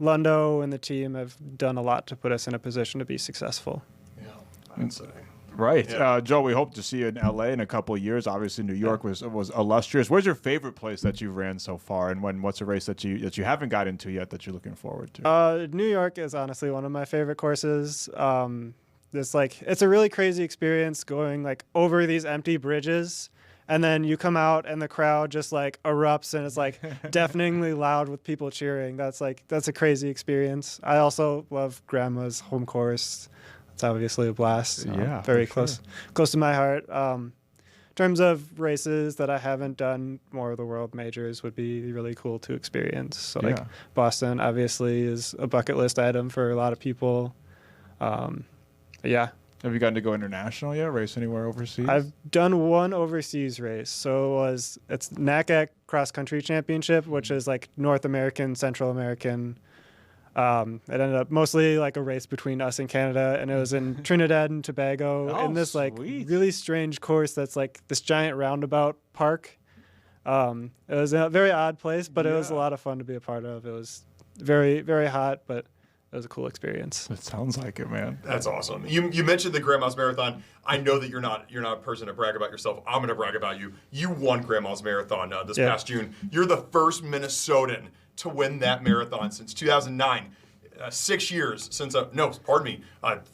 S6: Lundo and the team have done a lot to put us in a position to be successful.
S1: Yeah, I'd say.
S2: Right.
S1: Yeah.
S2: Joe, we hope to see you in L.A. in a couple of years. Obviously, New York was illustrious. Where's your favorite place that you've ran so far, and what's a race that you haven't got into yet that you're looking forward to?
S6: New York is honestly one of my favorite courses. It's a really crazy experience going like over these empty bridges, and then you come out and the crowd just like erupts, and it's like deafeningly loud with people cheering. That's a crazy experience. I also love Grandma's home course. it's obviously a blast.
S2: Yeah,
S6: very
S2: for
S6: close to my heart. In terms of races that I haven't done, more of the world majors would be really cool to experience. So like Boston obviously is a bucket list item for a lot of people. Yeah.
S2: Have you gotten to go international yet? Race anywhere overseas?
S6: I've done one overseas race. So it's NACAC Cross Country Championship, which is like North American, Central American. It ended up mostly like a race between us and Canada, and it was in Trinidad and Tobago in this like really strange course that's like this giant roundabout park. It was a very odd place, but it was a lot of fun to be a part of. It was very, very hot, but it was a cool experience.
S2: It sounds like it, man.
S1: That's awesome. You mentioned the Grandma's Marathon. I know that you're not a person to brag about yourself. I'm going to brag about you. You won Grandma's Marathon this past June. You're the first Minnesotan to win that marathon since 2009. 6 years since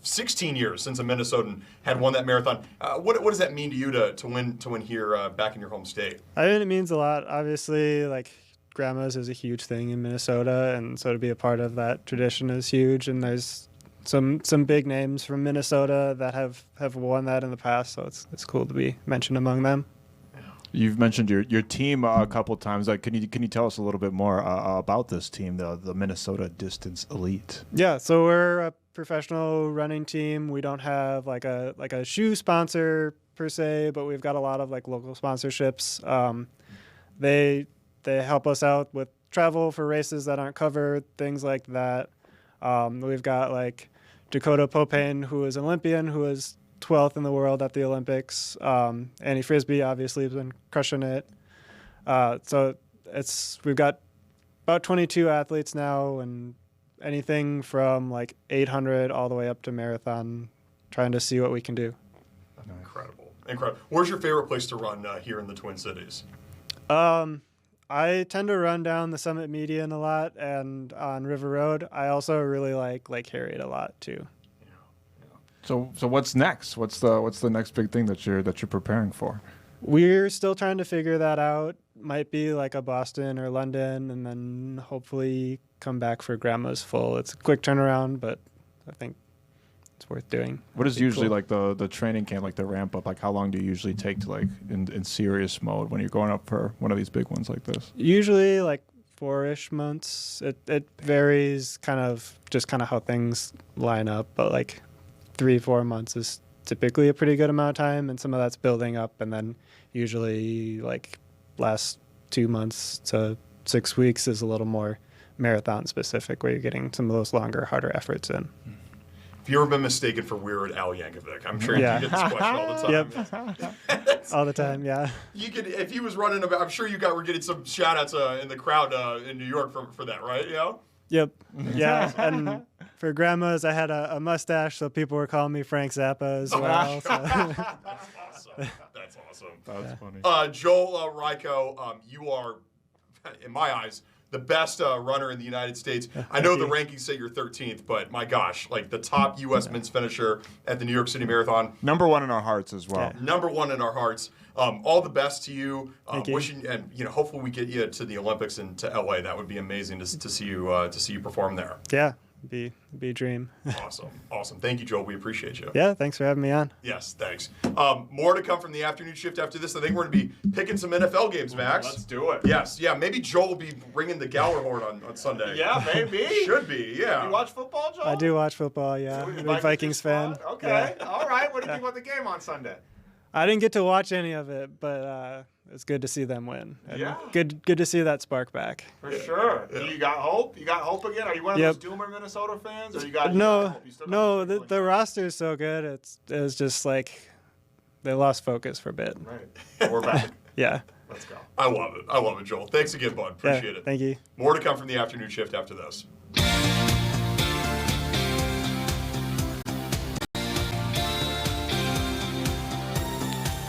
S1: 16 years since a Minnesotan had won that marathon. What does that mean to you to win here back in your home state?
S6: I mean, it means a lot. Obviously, like Grandma's is a huge thing in Minnesota, and so to be a part of that tradition is huge. And there's some big names from Minnesota that have won that in the past, so it's cool to be mentioned among them.
S2: You've mentioned your team a couple of times. Like, can you tell us a little bit more about this team, the Minnesota Distance Elite? Yeah,
S6: so we're a professional running team. We don't have like a shoe sponsor per se, but we've got a lot of like local sponsorships. They help us out with travel for races that aren't covered, things like that. We've got like Dakota Popane, who is an Olympian, who is 12th in the world at the Olympics. Annie Frisbee obviously has been crushing it. So we've got about 22 athletes now, and anything from like 800 all the way up to marathon, trying to see what we can do.
S1: Incredible. Where's your favorite place to run here in the Twin Cities?
S6: I tend to run down the Summit Median a lot and on River Road. I also really like Lake Harriet a lot too.
S2: So what's next? What's the next big thing that you're preparing for?
S6: We're still trying to figure that out. Might be like a Boston or London, and then hopefully come back for Grandma's Full. It's a quick turnaround, but I think it's worth doing.
S2: What is usually like the training camp, like the ramp up? Like how long do you usually take to like in serious mode when you're going up for one of these big ones like this?
S6: Usually like 4-ish months. It varies kind of how things line up, but like 3-4 months is typically a pretty good amount of time, and some of that's building up, and then usually like last 2 months to 6 weeks is a little more marathon specific, where you're getting some of those longer, harder efforts in.
S1: Have you ever been mistaken for Weird Al Yankovic? I'm sure you get this question all the time.
S6: Yep. All the time, yeah.
S1: You could, if he was running, I'm sure were getting some shout outs in the crowd in New York for that, right? Yeah.
S6: Yep. Yeah. And for Grandma's, I had a mustache, so people were calling me Frank Zappa as well. So.
S1: That's awesome.
S2: That's funny.
S1: Joel Ryko, you are, in my eyes, the best runner in the United States. I know the rankings say you're 13th, but my gosh, like the top U.S. men's finisher at the New York City Marathon.
S2: Number one in our hearts as well.
S6: Yeah.
S1: Number one in our hearts. All the best to you.
S6: Thank you.
S1: Wishing, and hopefully we get you to the Olympics and to LA. That would be amazing to see you perform there.
S6: Yeah, be a dream.
S1: Awesome. Thank you, Joel. We appreciate you.
S6: Yeah, thanks for having me on.
S1: Yes, thanks. More to come from the afternoon shift after this. I think we're going to be picking some NFL games, Max.
S2: Let's do it.
S1: Yes, yeah. Maybe Joel will be ringing the Gower horn on Sunday.
S2: Yeah, maybe.
S1: Should be, yeah.
S2: You watch football, Joel?
S6: I do watch football, yeah. I'm a Vikings fan.
S2: Okay,
S6: yeah.
S2: All right. What do you think about the game on Sunday?
S6: I didn't get to watch any of it, but it's good to see them win. And
S2: yeah.
S6: Good to see that spark back.
S2: For sure. Yeah. You got hope? You got hope again? Are you one of those doomer Minnesota fans? Or you got
S6: No, the roster is so good. It was just like they lost focus for a bit.
S2: Right. We're back.
S6: Yeah.
S2: Let's go.
S1: I love it, Joel. Thanks again, bud. Appreciate it.
S6: Thank you.
S1: More to come from the afternoon shift after this.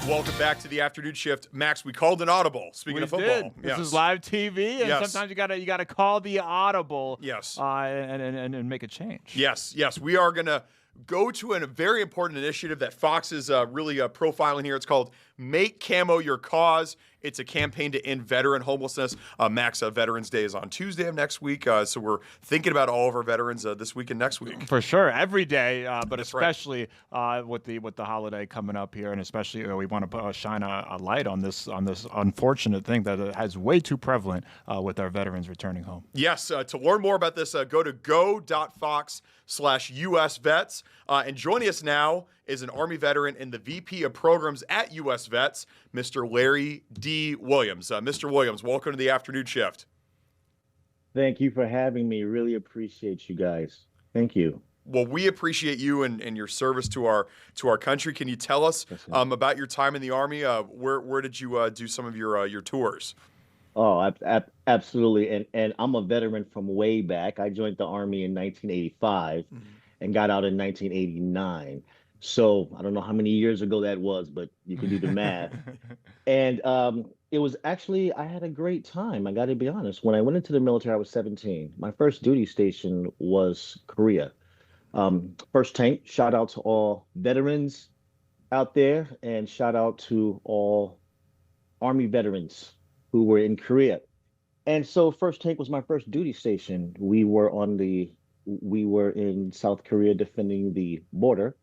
S1: Welcome back to the afternoon shift. Max, we called an audible. Speaking of football.
S2: This is live TV, and sometimes you gotta call the audible.
S1: Yes.
S2: And make a change.
S1: Yes. We are gonna go to a very important initiative that Fox is really profiling here. It's called Make Camo Your Cause. It's a campaign to end veteran homelessness. Max, Veterans Day is on Tuesday of next week, so we're thinking about all of our veterans this week and next week.
S2: For sure, every day, but
S1: That's
S2: especially with the holiday coming up here, and especially we want to shine a light on this unfortunate thing that has way too prevalent with our veterans returning home.
S1: Yes, to learn more about this, go to go.fox/US Vets. And joining us now is an Army veteran and the VP of Programs at US Vets, Mr. Larry D. Williams. Mr. Williams, welcome to the afternoon shift.
S7: Thank you for having me. Really appreciate you guys. Thank you.
S1: Well, we appreciate you and your service to our country. Can you tell us about your time in the Army? Where did you do some of your tours?
S7: Oh, absolutely. And I'm a veteran from way back. I joined the Army in 1985 and got out in 1989. So I don't know how many years ago that was, but you can do the math. And it was actually, I had a great time. I got to be honest. When I went into the military, I was 17. My first duty station was Korea. First tank, shout out to all veterans out there, and shout out to all Army veterans who were in Korea. And so first tank was my first duty station. We were in South Korea defending the border.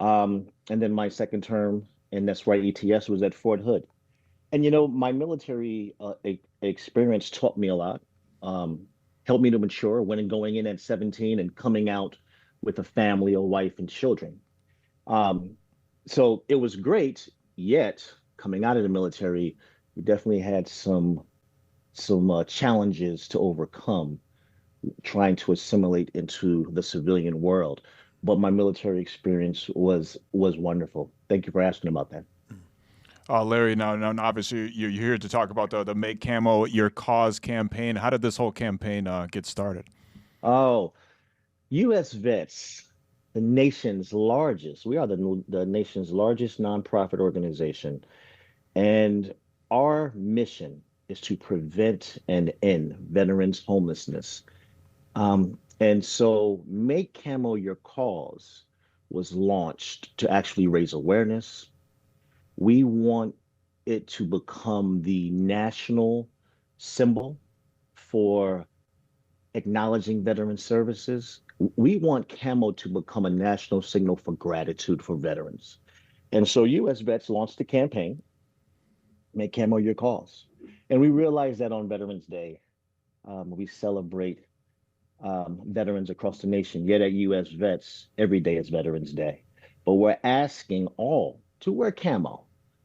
S7: And then my second term, and that's right, ETS, was at Fort Hood. And, my military experience taught me a lot, helped me to mature when going in at 17 and coming out with a family, a wife, and children. So it was great, yet coming out of the military, we definitely had some challenges to overcome trying to assimilate into the civilian world. But my military experience was wonderful. Thank you for asking about that.
S2: Larry, now obviously you're here to talk about the Make Camo Your Cause campaign. How did this whole campaign get started?
S7: Oh, U.S. Vets, the nation's largest. We are the nation's largest nonprofit organization, and our mission is to prevent and end veterans' homelessness. And so Make Camo Your Cause was launched to actually raise awareness. We want it to become the national symbol for acknowledging veteran services. We want camo to become a national signal for gratitude for veterans. And so US Vets launched the campaign, Make Camo Your Cause. And we realized that on Veterans Day, we celebrate veterans across the nation. Yet at US Vets, every day is Veterans Day. But we're asking all to wear camo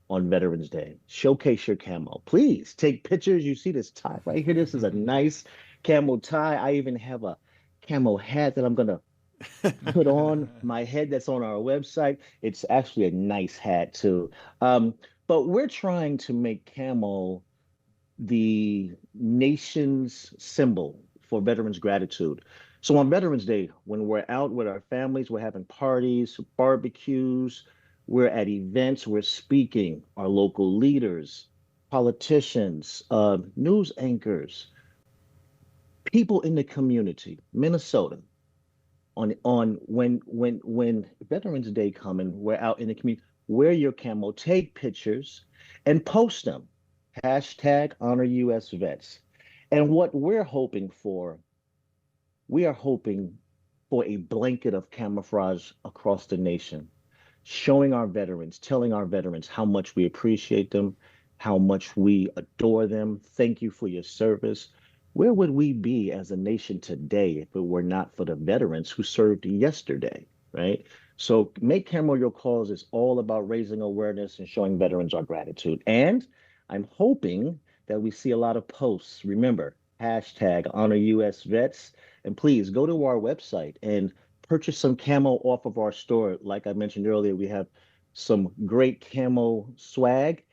S7: on Veterans Day. Showcase your camo. Please take pictures. You see this tie right here. This is a nice camo tie. I even have a camo hat that I'm going to put on my head that's on our website. It's actually a nice hat too. But we're trying to make camo the nation's symbol for veterans' gratitude. So on Veterans Day, when we're out with our families, we're having parties, barbecues, we're at events, we're speaking, our local leaders, politicians, news anchors, people in the community, Minnesota, when Veterans Day coming, we're out in the community, wear your camo, take pictures and post them. Hashtag honor US Vets. And what we're hoping for, we are hoping for a blanket of camouflage across the nation, showing our veterans, telling our veterans how much we appreciate them, how much we adore them. Thank you for your service. Where would we be as a nation today if it were not for the veterans who served yesterday, right? So Make Camo Your Cause is all about raising awareness and showing veterans our gratitude. And I'm hoping that we see a lot of posts. Remember, hashtag honor US Vets. And please go to our website and purchase some camo off of our store. Like I mentioned earlier, we have some great camo swag,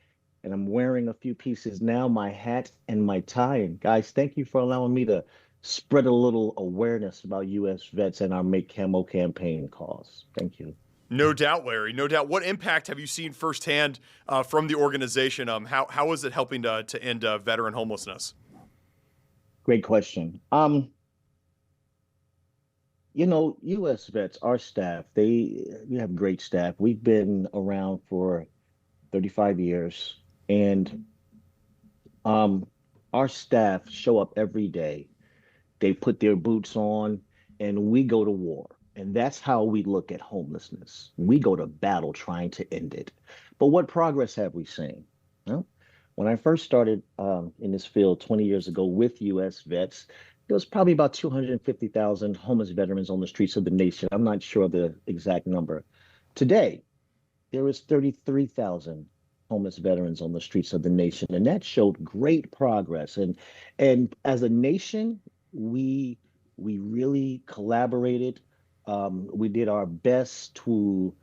S7: and I'm wearing a few pieces now, my hat and my tie. And guys, thank you for allowing me to spread a little awareness about US Vets and our Make Camo campaign cause. Thank you.
S1: No doubt, Larry. No doubt. What impact have you seen firsthand from the organization? How is it helping to end veteran homelessness?
S7: Great question. US Vets, our staff, we have great staff. We've been around for 35 years. And our staff show up every day. They put their boots on and we go to war. And that's how we look at homelessness. We go to battle trying to end it. But what progress have we seen? Well, when I first started in this field 20 years ago with U.S. vets, there was probably about 250,000 homeless veterans on the streets of the nation. I'm not sure of the exact number. Today, there is 33,000 homeless veterans on the streets of the nation, and that showed great progress. And as a nation, we really collaborated. We did our best to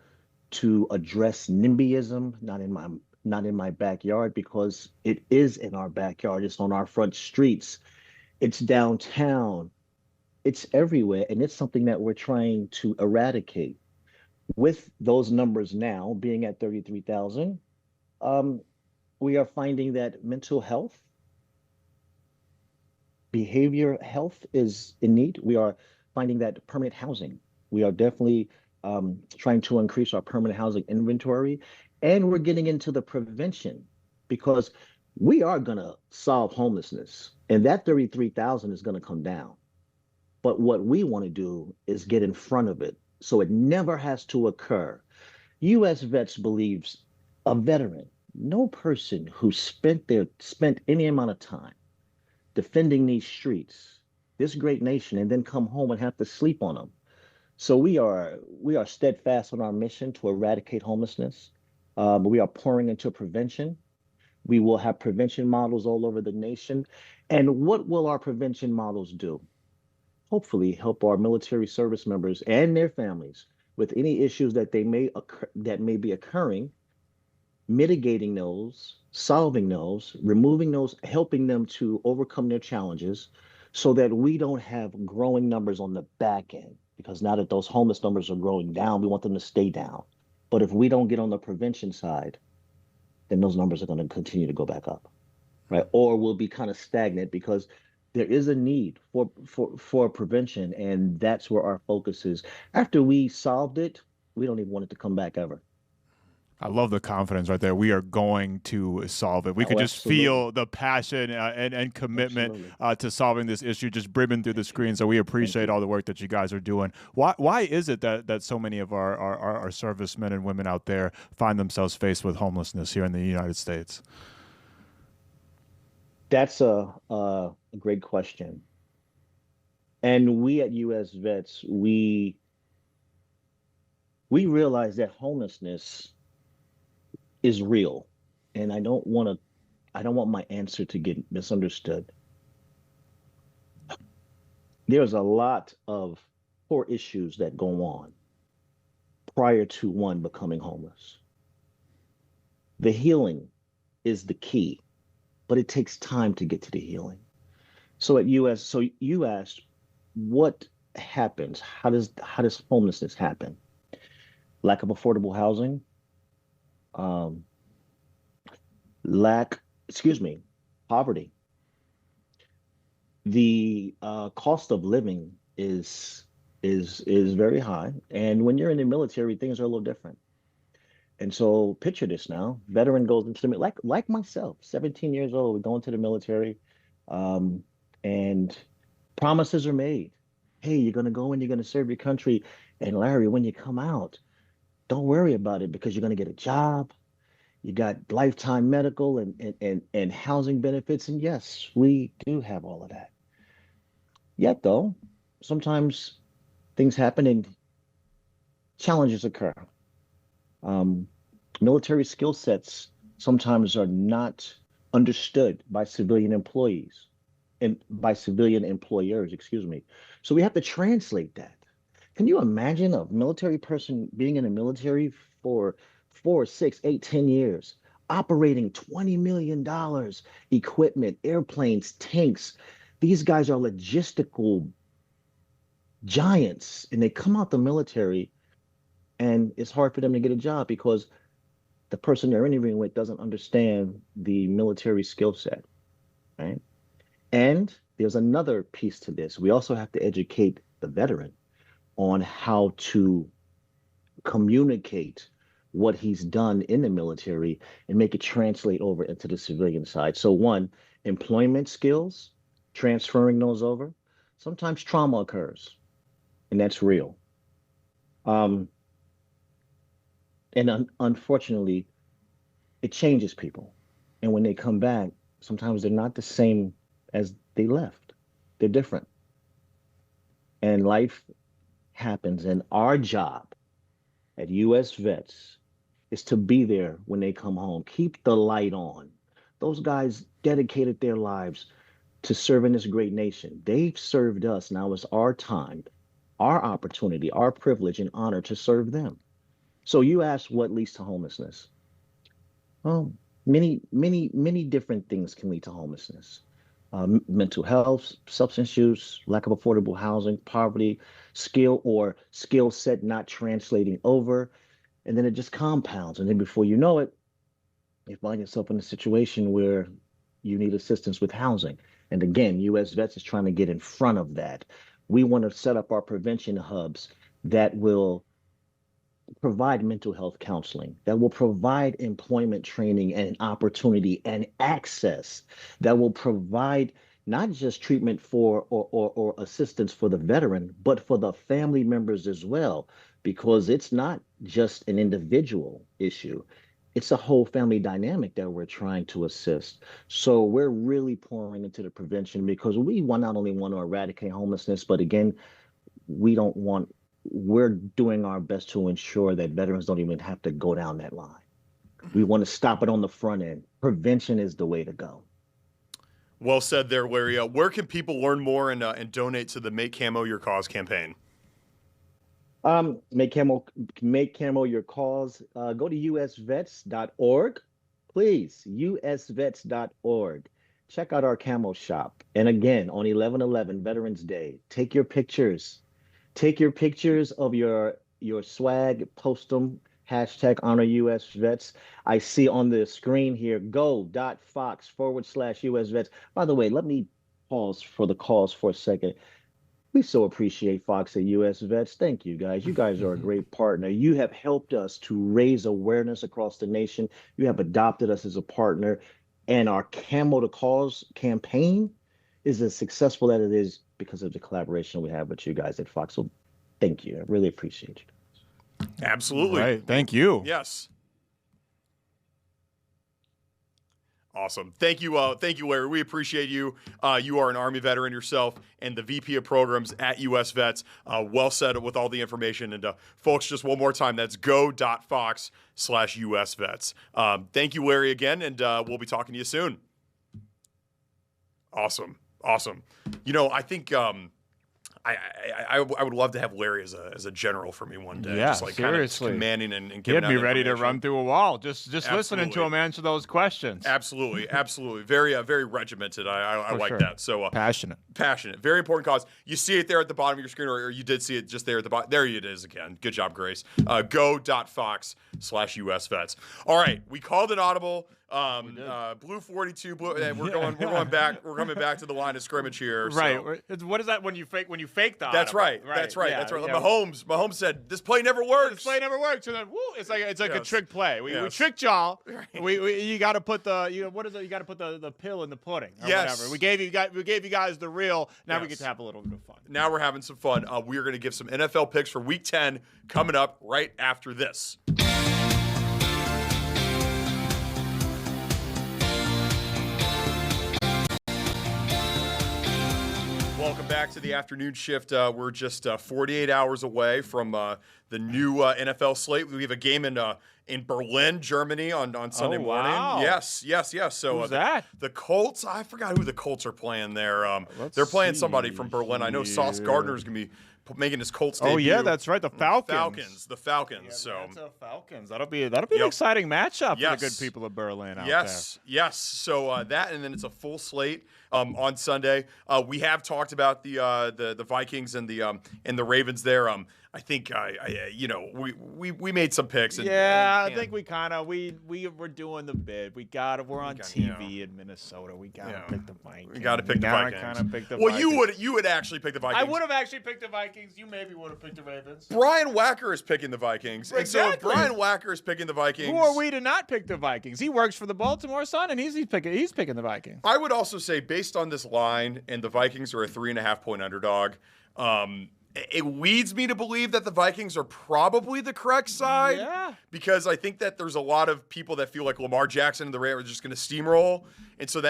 S7: address NIMBYism, not in my backyard, because it is in our backyard. It's on our front streets. It's downtown. It's everywhere, and it's something that we're trying to eradicate. With those numbers now being at 33,000, we are finding that mental health, behavior health is in need. We are finding that permanent housing. We are definitely trying to increase our permanent housing inventory, and we're getting into the prevention, because we are going to solve homelessness, and that 33,000 is going to come down. But what we want to do is get in front of it so it never has to occur. U.S. Vets believes a veteran, no person who spent any amount of time defending these streets, this great nation, and then come home and have to sleep on them. So we are steadfast on our mission to eradicate homelessness. We are pouring into prevention. We will have prevention models all over the nation. And what will our prevention models do? Hopefully help our military service members and their families with any issues that may be occurring, mitigating those, solving those, removing those, helping them to overcome their challenges, so that we don't have growing numbers on the back end. Because now that those homeless numbers are growing down, we want them to stay down. But if we don't get on the prevention side, then those numbers are going to continue to go back up, right? Or we'll be kind of stagnant, because there is a need for prevention, and that's where our focus is. After we solved it, we don't even want it to come back ever.
S2: I love the confidence right there. We are going to solve it. We could just feel the passion and commitment to solving this issue just brimming through the screen. So we appreciate all the work that you guys are doing. Why is it that so many of our servicemen and women out there find themselves faced with homelessness here in the United States?
S7: That's a great question. And we at U.S. Vets, we realize that homelessness is real, and I don't want my answer to get misunderstood. There's a lot of core issues that go on prior to one becoming homeless. The healing is the key, but it takes time to get to the healing. So you asked, what happens? How does homelessness happen? Lack of affordable housing. Poverty. The cost of living is very high, and when you're in the military, things are a little different. And so, picture this now: veteran goes into the like myself, 17 years old, going to the military, and promises are made. Hey, you're gonna go in, you're gonna serve your country, and Larry, when you come out, don't worry about it, because you're going to get a job. You got lifetime medical and housing benefits. And yes, we do have all of that. Yet, though, sometimes things happen and challenges occur. Military skill sets sometimes are not understood by civilian employees and by civilian employers, excuse me. So we have to translate that. Can you imagine a military person being in the military for 4, 6, 8, 10 years, operating $20 million equipment, airplanes, tanks? These guys are logistical giants, and they come out the military, and it's hard for them to get a job because the person they're interviewing with doesn't understand the military skill set, right? And there's another piece to this. We also have to educate the veteran on how to communicate what he's done in the military and make it translate over into the civilian side. So one, employment skills, transferring those over. Sometimes trauma occurs, and that's real. Unfortunately, it changes people. And when they come back, sometimes they're not the same as they left. They're different. And life happens. And our job at US Vets is to be there when they come home. Keep the light on. Those guys dedicated their lives to serving this great nation. They've served us. Now it's our time, our opportunity, our privilege and honor to serve them. So you asked what leads to homelessness. Well, many different things can lead to homelessness. Mental health, substance use, lack of affordable housing, poverty, skill set not translating over. And then it just compounds. And then before you know it, you find yourself in a situation where you need assistance with housing. And again, US Vets is trying to get in front of that. We want to set up our prevention hubs that will provide mental health counseling, that will provide employment training and opportunity and access, that will provide not just treatment for or assistance for the veteran, but for the family members as well, because it's not just an individual issue. It's a whole family dynamic that we're trying to assist. So we're really pouring into the prevention because we not only want to eradicate homelessness, but again, we're doing our best to ensure that veterans don't even have to go down that line. We want to stop it on the front end. Prevention is the way to go.
S1: Well said there, Larry. Where can people learn more and donate to the Make Camo Your Cause campaign?
S7: Make camo your cause. Go to usvets.org, please. usvets.org. Check out our camo shop. And again, on 11/11 Veterans Day, take your pictures. Take your pictures of your swag, post them, #HonorUSVets. I see on the screen here, go.fox/USVets. By the way, let me pause for the cause for a second. We so appreciate Fox at US Vets. Thank you, guys. You guys are a great partner. You have helped us to raise awareness across the nation. You have adopted us as a partner. And our Camo to Cause campaign is as successful as it is because of the collaboration we have with you guys at Fox. So thank you. I really appreciate you.
S1: Absolutely.
S2: Right. Thank you.
S1: Yes. Awesome. Thank you, Larry. We appreciate you. You are an Army veteran yourself and the VP of Programs at US Vets. Well said with all the information. And folks, just one more time, that's go.fox/USVets. Thank you, Larry, again, and we'll be talking to you soon. Awesome. You know, I think I would love to have Larry as a general for me one day.
S2: Yeah,
S1: just like
S2: seriously.
S1: Kind of commanding and giving
S2: He'd be
S1: out
S2: ready to
S1: information.
S2: run through a wall. Just listening to him answer those questions.
S1: Absolutely. Very regimented. I like
S2: sure.
S1: that. So
S2: Passionate.
S1: Very important cause. You see it there at the bottom of your screen, or you did see it just there at the bottom. There it is again. Good job, Grace. Go.fox/USVets. All right, we called it audible. Blue 42. We're going back. We're coming back to the line of scrimmage here.
S2: Right.
S1: So.
S2: What is that when you fake the
S1: That's
S2: audible?
S1: right. That's right.
S2: Yeah,
S1: That's right.
S2: yeah.
S1: Mahomes said this play never works.
S2: This play never works. And then, it's like
S1: Yes.
S2: a trick play. We
S1: Yes.
S2: tricked y'all.
S1: Right.
S2: You got to put what is it? You got to put the pill in the pudding or
S1: Yes.
S2: whatever. We gave you guys the real. Now we
S1: Yes.
S2: get to have a little bit of fun.
S1: Now we're having some fun. We're going to give some NFL picks for Week 10 coming up right after this. Welcome back to the afternoon shift. We're just 48 hours away from the new NFL slate. We have a game in Berlin, Germany on Sunday morning.
S2: Wow.
S1: Yes. So
S2: Who's that?
S1: The Colts. I forgot who the Colts are playing there. They're playing somebody from Berlin. I know Sauce Gardner is going to be making his Colts debut.
S2: Oh yeah, that's right. The
S1: The
S2: Falcons.
S1: Falcons.
S2: Yeah,
S1: so
S2: Falcons. That'll be an exciting matchup for the good people of Berlin out there.
S1: Yes. So that, and then it's a full slate on Sunday. We have talked about the Vikings and the Ravens there. I think we made some picks. And,
S2: I think we kind of we were doing the bid. We're on TV in Minnesota. We gotta pick the Vikings.
S1: We gotta pick the Vikings.
S2: Kind of pick the
S1: well,
S2: Vikings.
S1: you would actually pick the Vikings.
S2: I would have actually picked the Vikings. You maybe would have picked the Ravens.
S1: Brian Wacker is picking the Vikings.
S2: Exactly.
S1: And so if Brian Wacker is picking the Vikings,
S2: who are we to not pick the Vikings? He works for the Baltimore Sun, and he's picking the Vikings.
S1: I would also say, based on this line, and the Vikings are a 3.5-point underdog. It leads me to believe that the Vikings are probably the correct side.
S2: Yeah.
S1: Because I think that there's a lot of people that feel like Lamar Jackson and the Rams are just going to steamroll. And so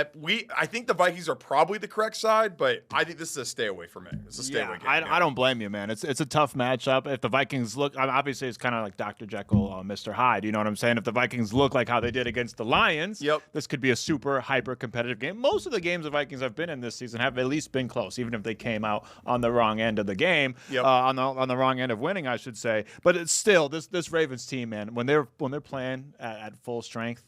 S1: I think the Vikings are probably the correct side, but I think this is a stay away for me. It's a stay away game.
S2: I don't blame you, man. It's a tough matchup. If the Vikings look, obviously it's kind of like Dr. Jekyll, Mr. Hyde. You know what I'm saying? If the Vikings look like how they did against the Lions, this could be a super hyper competitive game. Most of the games the Vikings have been in this season have at least been close, even if they came out on the wrong end of the game, on the wrong end of winning, I should say. But it's still this Ravens team, man. When they're playing at full strength,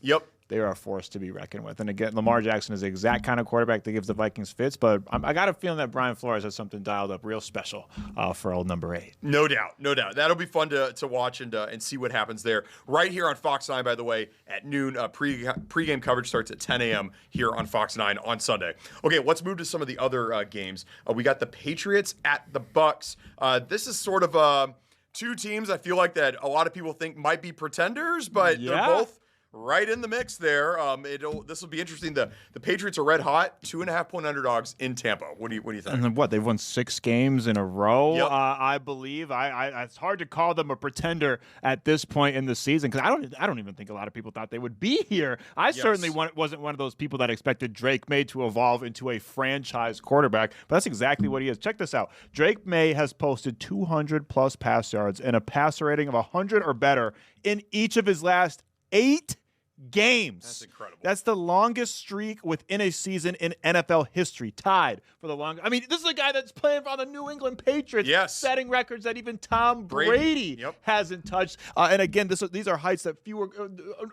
S2: they are a force to be reckoned with. And again, Lamar Jackson is the exact kind of quarterback that gives the Vikings fits. But I got a feeling that Brian Flores has something dialed up real special for old number 8.
S1: No doubt. That'll be fun to watch and see what happens there. Right here on Fox 9, by the way, at noon. Pre-game coverage starts at 10 a.m. here on Fox 9 on Sunday. Okay, let's move to some of the other games. We got the Patriots at the Bucks. This is sort of two teams I feel like that a lot of people think might be pretenders, but they're both right in the mix there. This will be interesting. The Patriots are red hot, 2.5-point underdogs in Tampa. What do you think?
S2: And then they've won 6 games in a row. I believe. It's hard to call them a pretender at this point in the season because I don't even think a lot of people thought they would be here. I certainly wasn't one of those people that expected Drake May to evolve into a franchise quarterback, but that's exactly what he is. Check this out. Drake May has posted 200+ pass yards and a passer rating of 100 or better in each of his last 8 games.
S1: That's incredible.
S2: That's the longest streak within a season in NFL history, tied for the longest. I mean, this is a guy that's playing for the New England Patriots, setting records that even Tom Brady hasn't touched. And again, these are heights that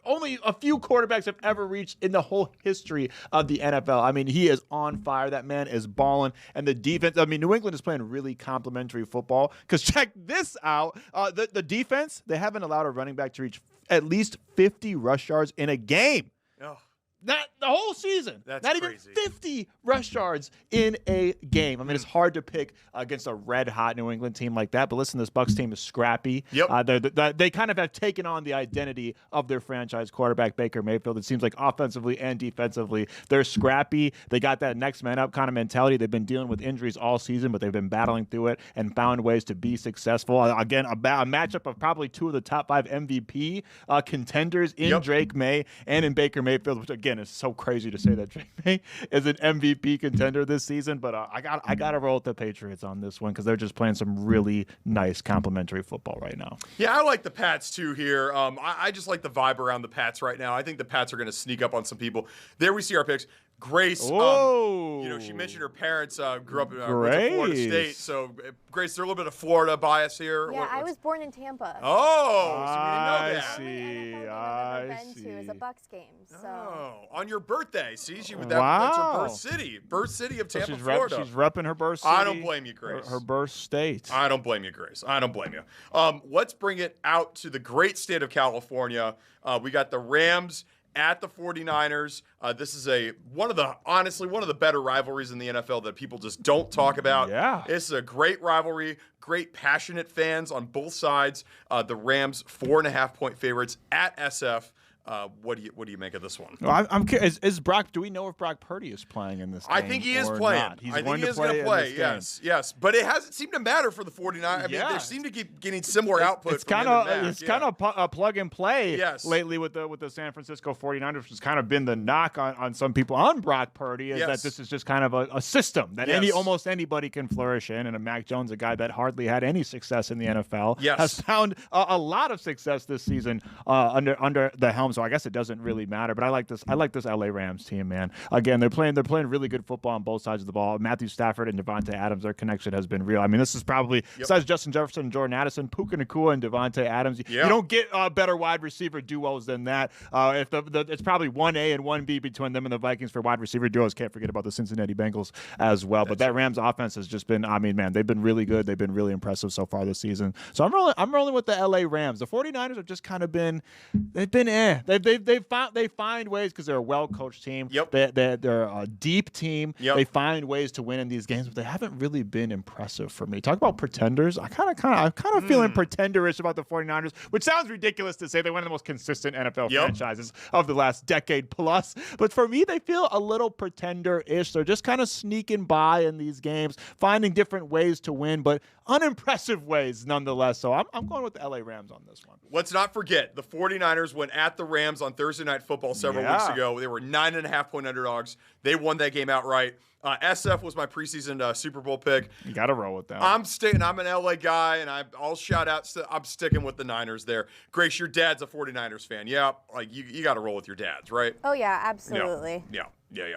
S2: only a few quarterbacks have ever reached in the whole history of the NFL. I mean, he is on fire. That man is balling. And the defense, I mean, New England is playing really complimentary football because check this out. The defense, they haven't allowed a running back to reach at least 50 rush yards in a game. Not the whole season.
S1: That's
S2: not
S1: crazy.
S2: Even 50 rush yards in a game. I mean, it's hard to pick against a red-hot New England team like that. But listen, this Bucs team is scrappy. They kind of have taken on the identity of their franchise quarterback, Baker Mayfield. It seems like offensively and defensively, they're scrappy. They got that next man up kind of mentality. They've been dealing with injuries all season, but they've been battling through it and found ways to be successful. Again, a matchup of probably 2 of the top 5 MVP contenders in Drake May and in Baker Mayfield, which again, it's so crazy to say that Drake May is an MVP contender this season, but I got to roll with the Patriots on this one because they're just playing some really nice complimentary football right now.
S1: Yeah, I like the Pats too here. I just like the vibe around the Pats right now. I think the Pats are going to sneak up on some people. There we see our picks. Grace, she mentioned her parents grew up in Florida State. So, Grace, there's a little bit of Florida bias here.
S3: Yeah, I was born in Tampa.
S1: Oh, so we didn't know that.
S3: I never been to as a Bucs game. So.
S1: On your birthday. See, that's her birth city of Tampa, Florida.
S2: She's repping her birth city.
S1: I don't blame you, Grace.
S2: Her birth state.
S1: I don't blame you, Grace. I don't blame you. Let's bring it out to the great state of California. We got the Rams at the 49ers. This is one of the better rivalries in the NFL that people just don't talk about.
S2: Yeah.
S1: This is a great rivalry, great passionate fans on both sides. The Rams 4.5-point favorites at SF. What do you make of this one?
S2: Well, I'm curious. Is Brock? Do we know if Brock Purdy is playing in this game?
S1: I think he is playing.
S2: Not?
S1: I think he is going to play. Yes. But it hasn't seemed to matter for the 49ers. I mean, they seem to keep getting similar output.
S2: It's kind of a plug and play lately with the San Francisco 49ers, which has kind of been the knock on some people on Brock Purdy is that this is just kind of a system that almost anybody can flourish in. And a Mac Jones, a guy that hardly had any success in the NFL, has found a lot of success this season under the helms so I guess it doesn't really matter. But I like this LA Rams team, man. Again, they're playing really good football on both sides of the ball. Matthew Stafford and Devontae Adams, their connection has been real. I mean, this is probably besides Justin Jefferson and Jordan Addison, Puka Nacua and Devontae Adams. You don't get better wide receiver duos than that. If it's probably 1A and 1B between them and the Vikings for wide receiver duos. Can't forget about the Cincinnati Bengals as well. But that Rams offense has just been, I mean, man, they've been really good. They've been really impressive so far this season. So I'm rolling with the LA Rams. The 49ers have just kind of been, they find ways because they're a well-coached team. They're a deep team. They find ways to win in these games, but they haven't really been impressive for me. Talk about pretenders. I'm kind of feeling pretenderish about the 49ers, which sounds ridiculous to say. They're one of the most consistent NFL franchises of the last decade plus. But for me, they feel a little pretender-ish. They're just kind of sneaking by in these games, finding different ways to win, but unimpressive ways nonetheless. So I'm going with the LA Rams on this one.
S1: Let's not forget, the 49ers went at the Rams on Thursday Night Football several weeks ago. They were 9.5-point underdogs. They won that game outright. SF was my preseason Super Bowl pick.
S2: You got to roll with that.
S1: I'm an LA guy, and I'll shout out. I'm sticking with the Niners there. Grace, your dad's a 49ers fan. Yeah, like you got to roll with your dads, right?
S8: Oh, yeah, absolutely.
S1: Yeah.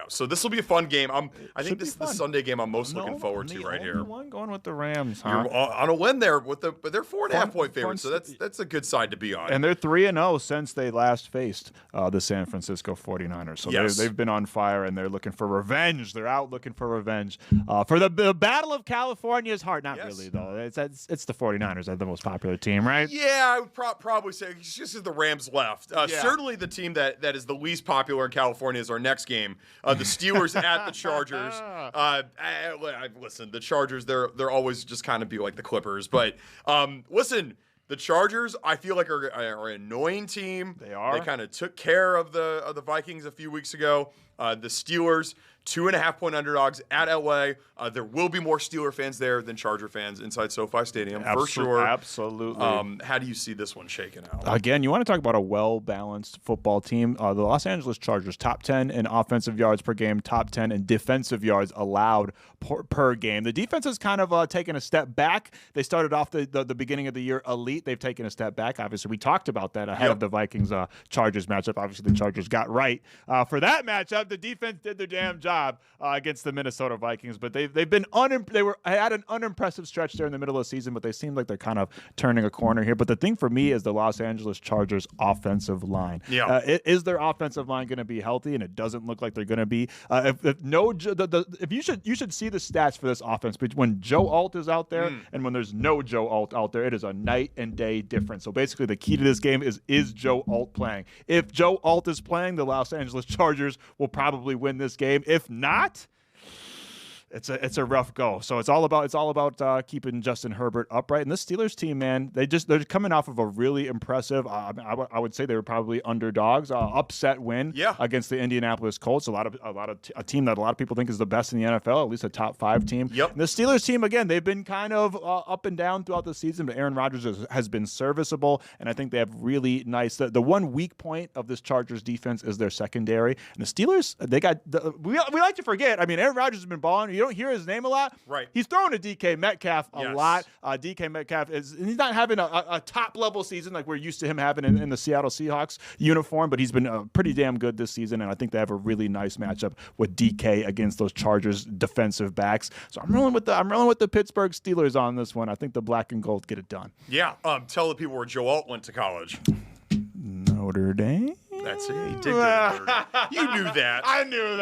S1: So this will be a fun game. I think this is the Sunday game I'm most looking forward to right here.
S2: One going with the Rams, huh?
S1: You're on a win there but they're 4.5-point favorites, so that's a good side to be on.
S2: And they're 3-0 since they last faced the San Francisco 49ers. So they've been on fire, and they're looking for revenge. They're out looking for revenge. For the Battle of California's heart. Not really, though. It's the 49ers. They're the most popular team, right?
S1: Yeah, I would probably say it's just as the Rams left. Certainly the team that is the least popular in California is our next game. The Steelers at the Chargers. Listen, the Chargers, they're always just kind of be like the Clippers. But listen, the Chargers, I feel like are an annoying team.
S2: They are.
S1: They kind of took care of the Vikings a few weeks ago. The Steelers, 2.5-point underdogs at LA. There will be more Steeler fans there than Charger fans inside SoFi Stadium, for sure.
S2: Absolutely.
S1: How do you see this one shaking out?
S2: Again, you want to talk about a well-balanced football team. The Los Angeles Chargers, top 10 in offensive yards per game, top 10 in defensive yards allowed per game. The defense has kind of taken a step back. They started off the beginning of the year elite. They've taken a step back. Obviously, we talked about that ahead of the Vikings-Chargers matchup. Obviously, the Chargers got right. For that matchup, the defense did their damn job against the Minnesota Vikings, but they had an unimpressive stretch there in the middle of the season, but they seem like they're kind of turning a corner here. But the thing for me is the Los Angeles Chargers offensive line. Is their offensive line going to be healthy? And it doesn't look like they're going to be. You should see the stats for this offense. But when Joe Alt is out there and when there's no Joe Alt out there, it is a night and day difference. So basically, the key to this game is Joe Alt playing. If Joe Alt is playing, the Los Angeles Chargers will probably win this game. If not, it's a rough go. So it's all about keeping Justin Herbert upright. And this Steelers team, man, they're coming off of a really impressive. I would say they were probably underdogs, upset win against the Indianapolis Colts. A team that a lot of people think is the best in the NFL, at least a top 5 team. And the Steelers team, again, they've been kind of up and down throughout the season, but Aaron Rodgers has been serviceable, and I think they have really nice. The one weak point of this Chargers defense is their secondary. And the Steelers, we like to forget. I mean, Aaron Rodgers has been balling. You don't hear his name a lot.
S1: Right.
S2: He's throwing to DK Metcalf a lot. DK Metcalf he's not having a top level season like we're used to him having in the Seattle Seahawks uniform, but he's been pretty damn good this season, and I think they have a really nice matchup with DK against those Chargers defensive backs. So I'm rolling with the Pittsburgh Steelers on this one. I think the black and gold get it done.
S1: Yeah. Tell the people where Joe Alt went to college.
S2: Notre Dame.
S1: That's it. He did good. You knew that.
S2: I knew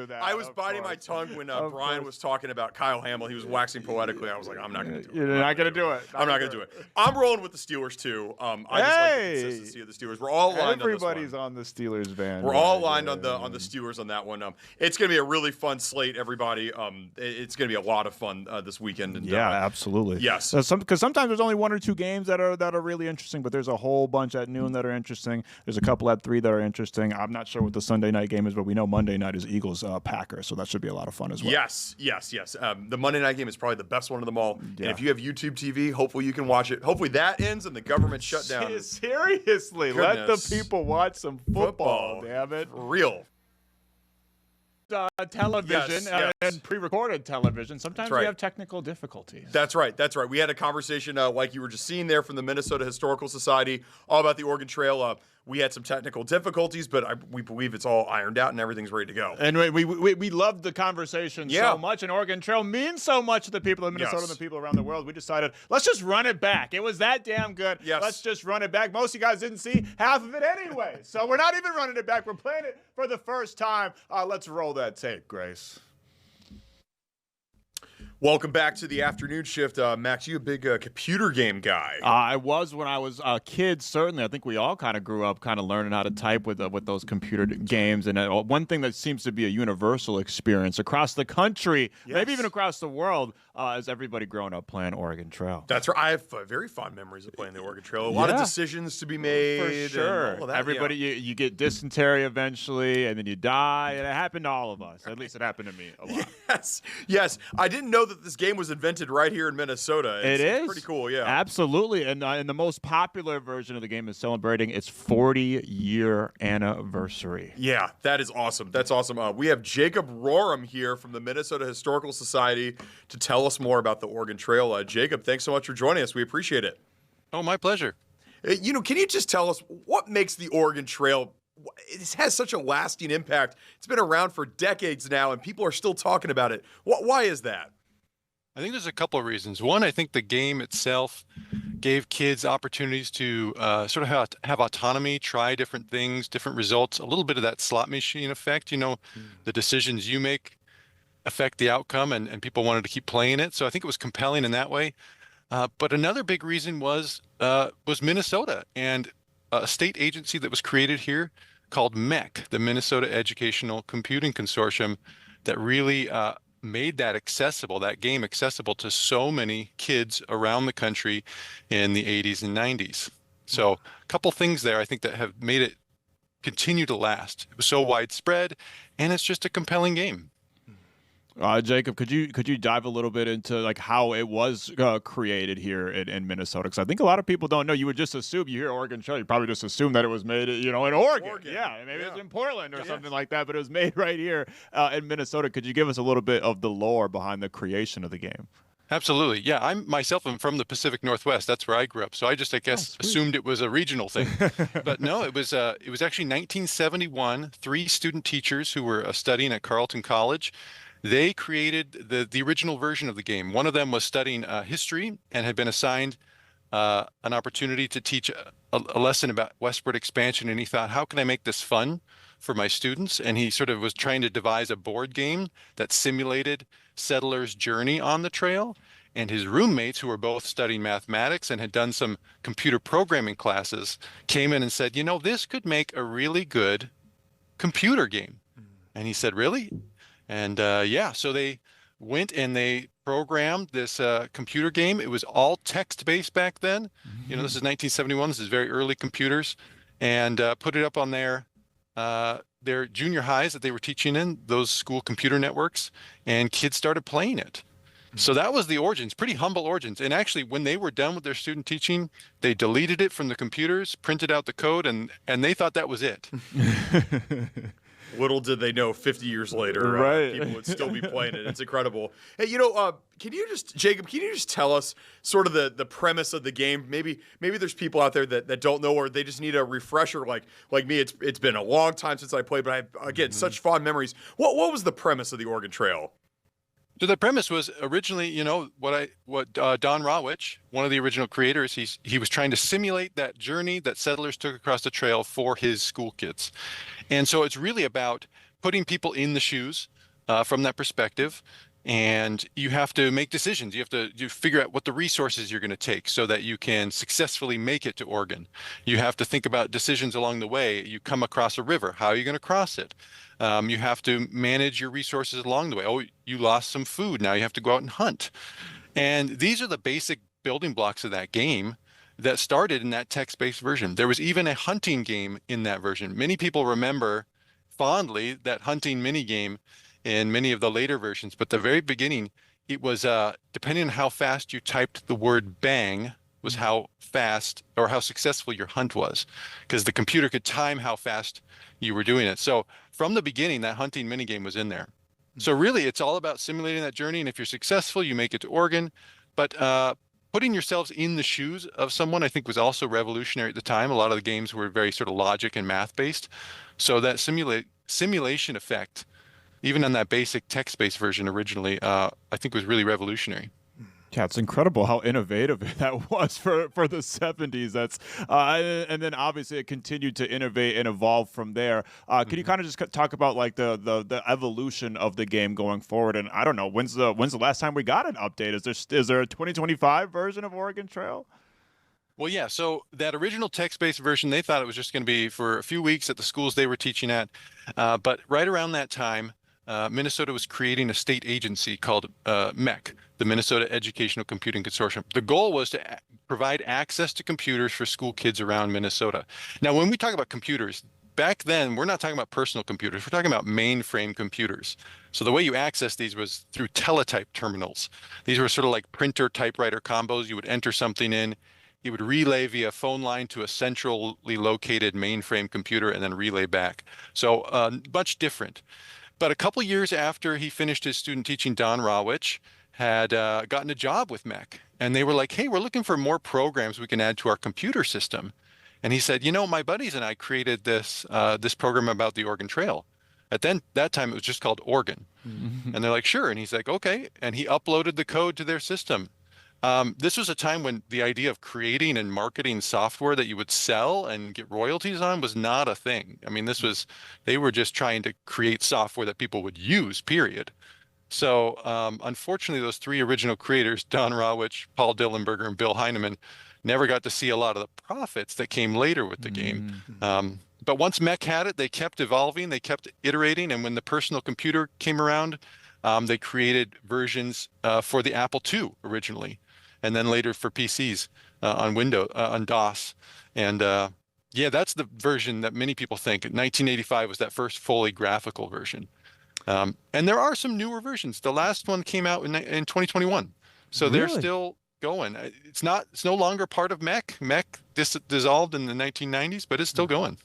S2: that.
S1: I was biting my tongue when Brian was talking about Kyle Hamel. He was waxing poetically. I was like, I'm not going to do it.
S2: You're not going to do it.
S1: I'm not going to do it. I'm rolling with the Steelers, too. I just like the consistency of the Steelers. We're all aligned
S2: Everybody's on this Steelers van.
S1: We're all aligned on the Steelers on that one. It's going to be a really fun slate, everybody. It's going to be a lot of fun this weekend. And,
S2: absolutely.
S1: Yes.
S2: Because sometimes there's only 1 or 2 games that are really interesting, but there's a whole bunch at noon that are interesting. There's a couple at 3 that are interesting. I'm not sure what the Sunday night game is, but we know Monday night is Eagles-Packers, so that should be a lot of fun as well.
S1: Yes. The Monday night game is probably the best one of them all. Yeah. And if you have YouTube TV, hopefully you can watch it. Hopefully that ends and the government shut down.
S2: Seriously, let the people watch some football. Damn it.
S1: For real.
S2: Television and pre-recorded television. Sometimes we have technical difficulties.
S1: That's right. We had a conversation like you were just seeing there from the Minnesota Historical Society all about the Oregon Trail. We had some technical difficulties, but we believe it's all ironed out and everything's ready to go.
S2: And we loved the conversation so much, and Oregon Trail means so much to the people of Minnesota and the people around the world. We decided, let's just run it back. It was that damn good.
S1: Yes.
S2: Let's just run it back. Most of you guys didn't see half of it anyway, so we're not even running it back. We're playing it for the first time. Let's roll that tape, Grace.
S1: Welcome back to the afternoon shift. Max, you a big computer game guy.
S2: I was when I was a kid, certainly. I think we all kind of grew up kind of learning how to type with those computer games. And one thing that seems to be a universal experience across the country, maybe even across the world, is everybody growing up playing Oregon Trail.
S1: That's right. I have very fond memories of playing the Oregon Trail. A lot of decisions to be made.
S2: For sure.
S1: And all of that,
S2: everybody, you get dysentery eventually, and then you die. And it happened to all of us. At least it happened to me a lot.
S1: Yes. I didn't know that this game was invented right here in Minnesota. It's pretty cool, yeah.
S2: Absolutely. And the most popular version of the game is celebrating its 40-year anniversary.
S1: Yeah, that is awesome. That's awesome. We have Jacob Roram here from the Minnesota Historical Society to tell us more about the Oregon Trail. Jacob, thanks so much for joining us. We appreciate it.
S8: Oh, my pleasure.
S1: Can you just tell us what makes the Oregon Trail? It has such a lasting impact. It's been around for decades now, and people are still talking about it. Why is that?
S8: I think there's a couple of reasons. One, I think the game itself gave kids opportunities to sort of have autonomy, try different things, different results, a little bit of that slot machine effect. The decisions you make affect the outcome, and people wanted to keep playing it. So I think it was compelling in that way. But another big reason was Minnesota and a state agency that was created here called MEC, the Minnesota Educational Computing Consortium, that really made that game accessible to so many kids around the country in the 80s and 90s. So a couple things there I think that have made it continue to last. It was so widespread, and it's just a compelling game.
S2: Jacob, could you dive a little bit into like how it was created here in Minnesota? Because I think a lot of people don't know. You would just assume, you hear Oregon Trail, you probably just assume that it was made, in Oregon. Yeah, maybe it's in Portland or something like that, but it was made right here in Minnesota. Could you give us a little bit of the lore behind the creation of the game?
S8: Absolutely. Yeah, I myself am from the Pacific Northwest. That's where I grew up. So I just, assumed it was a regional thing. But no, it was actually 1971. 3 student teachers who were studying at Carleton College. They created the original version of the game. One of them was studying history and had been assigned an opportunity to teach a lesson about westward expansion. And he thought, how can I make this fun for my students? And he sort of was trying to devise a board game that simulated settlers' journey on the trail. And his roommates, who were both studying mathematics and had done some computer programming classes, came in and said, this could make a really good computer game. And he said, really? And so they went and they programmed this computer game. It was all text-based back then. This is 1971. This is very early computers. And put it up on their junior highs that they were teaching in, those school computer networks, and kids started playing it. So that was the origins, pretty humble origins. And actually, when they were done with their student teaching, they deleted it from the computers, printed out the code, and they thought that was it.
S1: Little did they know 50 years later, people would still be playing it. It's incredible. Hey, Jacob, can you just tell us sort of the premise of the game? Maybe there's people out there that don't know, or they just need a refresher like me. It's been a long time since I played, but I have, again, such fond memories. What was the premise of the Oregon Trail?
S8: So the premise was originally, what Don Rawich, one of the original creators, he was trying to simulate that journey that settlers took across the trail for his school kids. And so it's really about putting people in the shoes from that perspective. And you have to make decisions. You have to figure out what the resources you're going to take so that you can successfully make it to Oregon. You have to think about decisions along the way. You come across a river. How are you going to cross it? You have to manage your resources along the way. Oh, you lost some food. Now you have to go out and hunt. And these are the basic building blocks of that game that started in that text-based version. There was even a hunting game in that version. Many people remember fondly that hunting mini game in many of the later versions, but the very beginning, it was depending on how fast you typed the word bang was how fast or how successful your hunt was, because the computer could time how fast you were doing it. So from the beginning, that hunting minigame was in there. So really, it's all about simulating that journey, and if you're successful, you make it to Oregon. But putting yourselves in the shoes of someone, I think, was also revolutionary at the time. A lot of the games were very sort of logic and math based. So that simulation effect, even on that basic text-based version originally, I think was really revolutionary.
S2: Yeah, it's incredible how innovative that was for the 70s. That's and then obviously it continued to innovate and evolve from there. Can you kind of just talk about like the evolution of the game going forward? And I don't know, when's the last time we got an update? Is there a 2025 version of Oregon Trail?
S8: Well, yeah. So that original text-based version, they thought it was just going to be for a few weeks at the schools they were teaching at. But right around that time, Minnesota was creating a state agency called MEC, the Minnesota Educational Computing Consortium. The goal was to provide access to computers for school kids around Minnesota. Now, when we talk about computers, back then, we're not talking about personal computers. We're talking about mainframe computers. So the way you access these was through teletype terminals. These were sort of like printer typewriter combos. You would enter something in. It would relay via phone line to a centrally located mainframe computer and then relay back. So much different. But a couple years after he finished his student teaching, Don Rawich had gotten a job with MEC. And they were like, hey, we're looking for more programs we can add to our computer system. And he said, you know, my buddies and I created this program about the Oregon Trail. At that time, it was just called Oregon. Mm-hmm. And they're like, sure. And he's like, okay. And he uploaded the code to their system. This was a time when the idea of creating and marketing software that you would sell and get royalties on was not a thing. I mean, they were just trying to create software that people would use, period. So unfortunately, those three original creators, Don Rawich, Paul Dillenberger, and Bill Heineman, never got to see a lot of the profits that came later with the game. But once MEC had it, they kept evolving, they kept iterating, and when the personal computer came around, they created versions for the Apple II originally, and then later for PCs on Windows, on DOS. And yeah, that's the version that many people think. 1985 was that first fully graphical version. And there are some newer versions. The last one came out in 2021. So
S2: Really?
S8: They're still going. It's no longer part of MEC. MEC dissolved in the 1990s, but it's still going.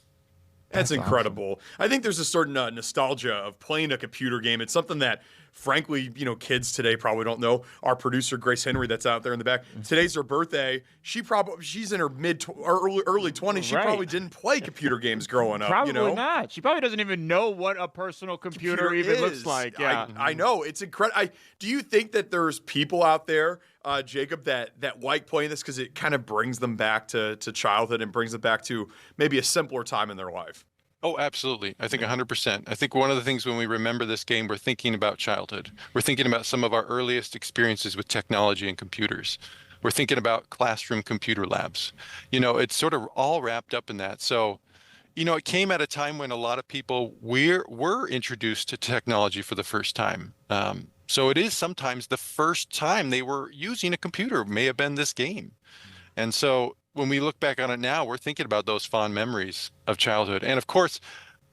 S1: That's incredible. Awesome. I think there's a certain nostalgia of playing a computer game. It's something that, frankly, kids today probably don't know. Our producer, Grace Henry, that's out there in the back, today's her birthday. She's in her early 20s. She probably didn't play computer games growing up.
S2: Probably not. She probably doesn't even know what a personal computer even looks like. Yeah,
S1: I know. It's incredible. Do you think that there's people out there, Jacob, that like playing this because it kind of brings them back to childhood and brings them back to maybe a simpler time in their life?
S8: Oh, absolutely. I think 100%. I think one of the things when we remember this game, we're thinking about childhood. We're thinking about some of our earliest experiences with technology and computers. We're thinking about classroom computer labs. It's sort of all wrapped up in that. So, it came at a time when a lot of people were introduced to technology for the first time. So it is sometimes the first time they were using a computer may have been this game. And so when we look back on it now, we're thinking about those fond memories of childhood. And of course,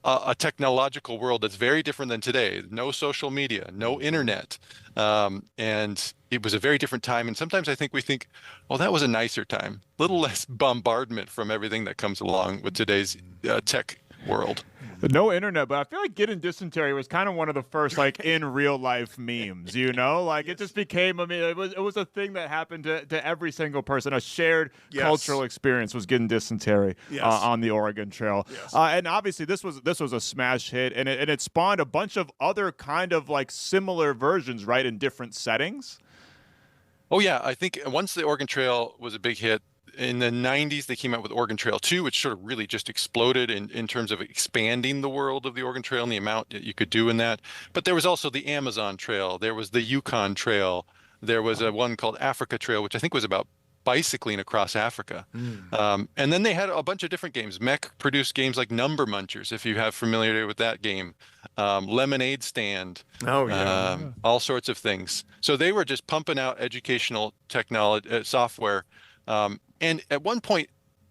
S8: a technological world that's very different than today. No social media, no internet. And it was a very different time. And sometimes I think we think, well, that was a nicer time. A little less bombardment from everything that comes along with today's tech world.
S2: No internet, but I feel like getting dysentery was kind of one of the first in real life memes, it just became, it was a thing that happened to every single person. A shared cultural experience was getting dysentery on the Oregon Trail. Yes. And obviously this was a smash hit, and it spawned a bunch of other kind of similar versions, right, in different settings.
S8: Oh yeah, I think once the Oregon Trail was a big hit, in the 90s, they came out with Oregon Trail 2, which sort of really just exploded in terms of expanding the world of the Oregon Trail and the amount that you could do in that. But there was also the Amazon Trail. There was the Yukon Trail. There was one called Africa Trail, which I think was about bicycling across Africa. And then they had a bunch of different games. MEC produced games like Number Munchers, if you have familiarity with that game. Lemonade Stand. Oh, yeah. All sorts of things. So they were just pumping out educational technology software. And at one point,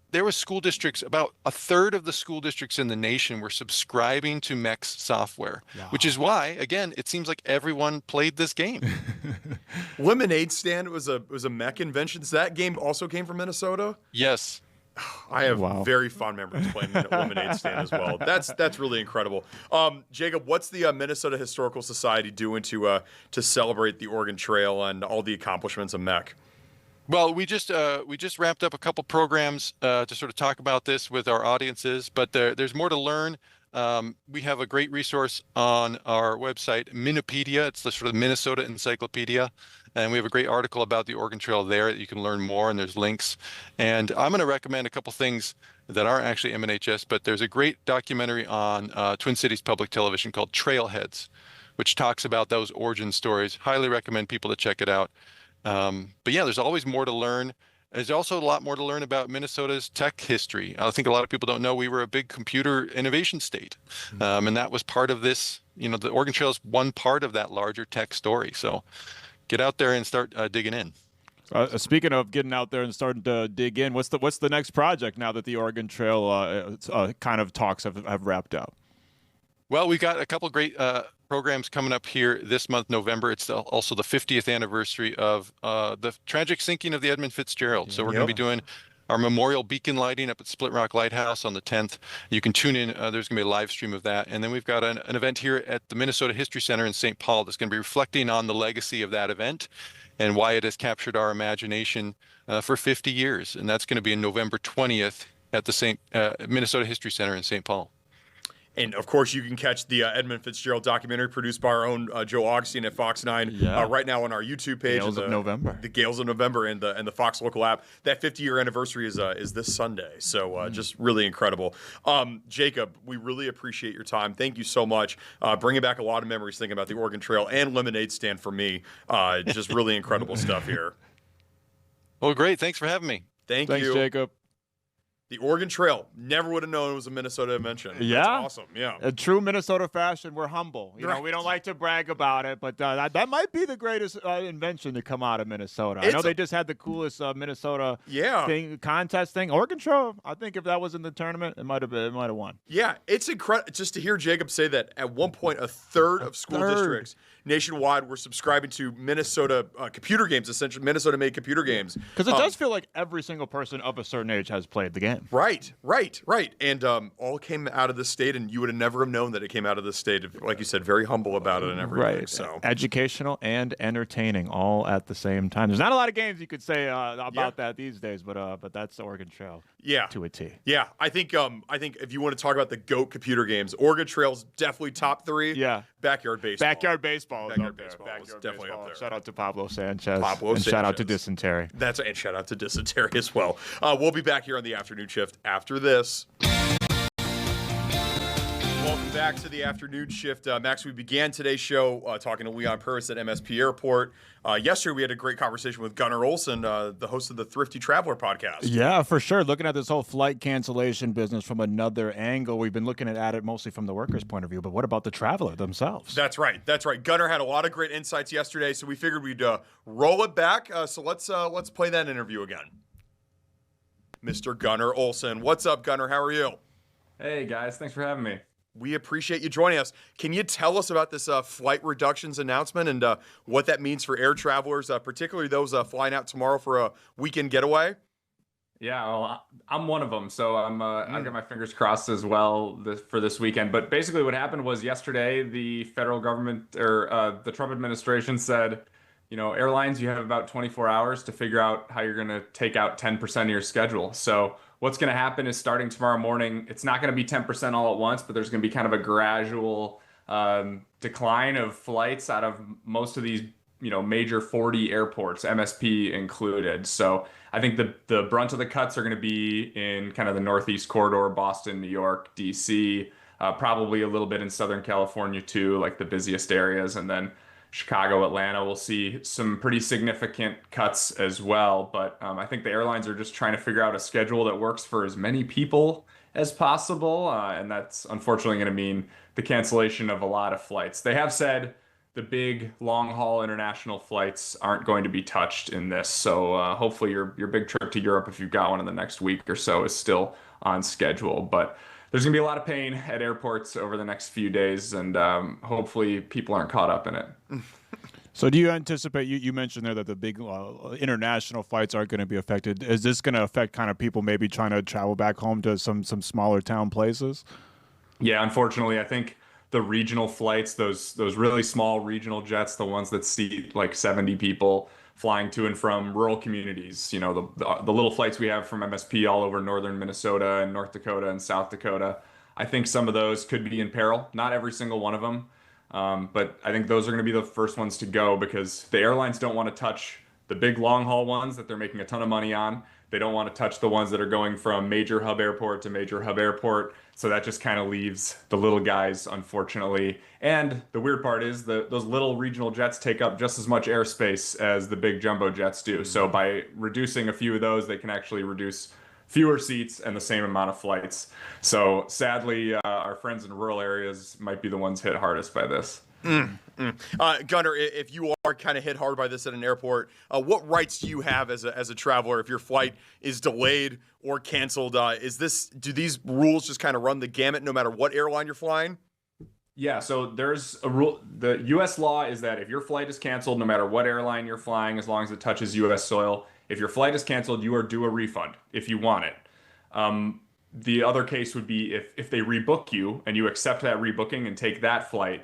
S8: there was school districts, about a third of the school districts in the nation were subscribing to MEC's software, which is why, again, it seems like everyone played this game.
S1: Lemonade Stand was a MEC invention. That game also came from Minnesota?
S8: Yes.
S1: I have very fond memories playing Lemonade Stand as well. That's really incredible. Jacob, what's the Minnesota Historical Society doing to celebrate the Oregon Trail and all the accomplishments of MEC?
S8: Well, we just wrapped up a couple programs to sort of talk about this with our audiences, but there's more to learn. We have a great resource on our website, Minnepedia. It's the sort of Minnesota Encyclopedia, and we have a great article about the Oregon Trail there that you can learn more, and there's links. And I'm going to recommend a couple things that aren't actually MNHS, but there's a great documentary on Twin Cities Public Television called Trailheads, which talks about those origin stories. Highly recommend people to check it out. But yeah, there's always more to learn. There's also a lot more to learn about Minnesota's tech history. I think a lot of people don't know we were a big computer innovation state. And that was part of this, the Oregon Trail is one part of that larger tech story. So get out there and start digging in.
S2: Speaking of getting out there and starting to dig in, what's the next project now that the Oregon Trail kind of talks have wrapped up?
S8: Well, we got a couple great programs coming up here this month, November. It's also the 50th anniversary of the tragic sinking of the Edmund Fitzgerald. So we're going to be doing our memorial beacon lighting up at Split Rock Lighthouse on the 10th. You can tune in. There's going to be a live stream of that. And then we've got an event here at the Minnesota History Center in St. Paul that's going to be reflecting on the legacy of that event and why it has captured our imagination for 50 years. And that's going to be on November 20th at the Minnesota History Center in St. Paul.
S1: And, of course, you can catch the Edmund Fitzgerald documentary produced by our own Joe Augustine at Fox 9 right now on our YouTube page.
S2: Gales of November.
S1: The Gales of November and the Fox local app. That 50-year anniversary is this Sunday. So just really incredible. Jacob, we really appreciate your time. Thank you so much. Bringing back a lot of memories thinking about the Oregon Trail and Lemonade Stand for me. Just really incredible stuff here.
S8: Well, great. Thanks for having me.
S1: Thanks,
S2: Jacob.
S1: The Oregon Trail. Never would have known it was a Minnesota invention.
S2: Yeah.
S1: That's awesome. Yeah.
S2: In true Minnesota fashion, we're humble. You know, we don't like to brag about it, but that might be the greatest invention to come out of Minnesota. I know they just had the coolest Minnesota contest thing. Oregon Trail, I think if that was in the tournament, it might have won.
S1: Yeah, it's incredible just to hear Jacob say that at one point a third of school districts nationwide were subscribing to Minnesota computer games, essentially Minnesota-made computer games.
S2: Because it does feel like every single person of a certain age has played the game.
S1: Right. And all came out of the state, and you would have never have known that it came out of the state. Like you said, very humble about it and everything.
S2: Right.
S1: So
S2: educational and entertaining all at the same time. There's not a lot of games you could say about that these days, but that's the Oregon Trail.
S1: Yeah.
S2: To a T.
S1: Yeah. I think if you want to talk about the GOAT computer games, Oregon Trail's definitely top 3.
S2: Yeah.
S1: Backyard baseball.
S2: Backyard baseball is
S1: definitely up there.
S2: Shout out to Pablo Sanchez. Shout out to Dysentery.
S1: And shout out to Dysentery as well. We'll be back here on the afternoon shift after this. Welcome back to the afternoon shift. Max, we began today's show talking to Leon Purvis at MSP Airport. Yesterday, we had a great conversation with Gunnar Olsen, the host of the Thrifty Traveler podcast.
S2: Yeah, for sure. Looking at this whole flight cancellation business from another angle. We've been looking at it mostly from the workers' point of view, but what about the traveler themselves?
S1: That's right. Gunnar had a lot of great insights yesterday, so we figured we'd roll it back. So let's play that interview again. Mr. Gunnar Olsen. What's up, Gunnar? How are you?
S9: Hey, guys. Thanks for having me.
S1: We appreciate you joining us. Can you tell us about this flight reductions announcement and what that means for air travelers, particularly those flying out tomorrow for a weekend getaway?
S9: Yeah, well, I'm one of them, so I've got my fingers crossed as well for this weekend. But basically what happened was yesterday, the federal government or the Trump administration said, airlines, you have about 24 hours to figure out how you're going to take out 10% of your schedule. So what's going to happen is starting tomorrow morning, it's not going to be 10% all at once, but there's going to be kind of a gradual decline of flights out of most of these, major 40 airports, MSP included. So I think the brunt of the cuts are going to be in kind of the Northeast corridor, Boston, New York, DC, probably a little bit in Southern California too, like the busiest areas. And then Chicago, Atlanta, we'll see some pretty significant cuts as well. But I think the airlines are just trying to figure out a schedule that works for as many people as possible. And that's unfortunately going to mean the cancellation of a lot of flights. They have said the big long-haul international flights aren't going to be touched in this. So hopefully your big trip to Europe, if you've got one in the next week or so, is still on schedule. But there's going to be a lot of pain at airports over the next few days, and hopefully people aren't caught up in it.
S2: So do you anticipate, you mentioned there that the big international flights aren't going to be affected. Is this going to affect kind of people maybe trying to travel back home to some smaller town places?
S9: Yeah, unfortunately, I think the regional flights, those really small regional jets, the ones that seat like 70 people, flying to and from rural communities. You know, the little flights we have from MSP all over northern Minnesota and North Dakota and South Dakota. I think some of those could be in peril. Not every single one of them, but I think those are going to be the first ones to go because the airlines don't want to touch the big long haul ones that they're making a ton of money on. They don't want to touch the ones that are going from major hub airport to major hub airport. So that just kind of leaves the little guys, unfortunately. And the weird part is those little regional jets take up just as much airspace as the big jumbo jets do. So by reducing a few of those, they can actually reduce fewer seats and the same amount of flights. So sadly, our friends in rural areas might be the ones hit hardest by this.
S1: Gunnar, if you are kind of hit hard by this at an airport, what rights do you have as a traveler if your flight is delayed or canceled? Do these rules just kind of run the gamut no matter what airline you're flying?
S9: Yeah, so there's a rule. The U.S. law is that if your flight is canceled, no matter what airline you're flying, as long as it touches U.S. soil, if your flight is canceled, you are due a refund if you want it. The other case would be if they rebook you and you accept that rebooking and take that flight,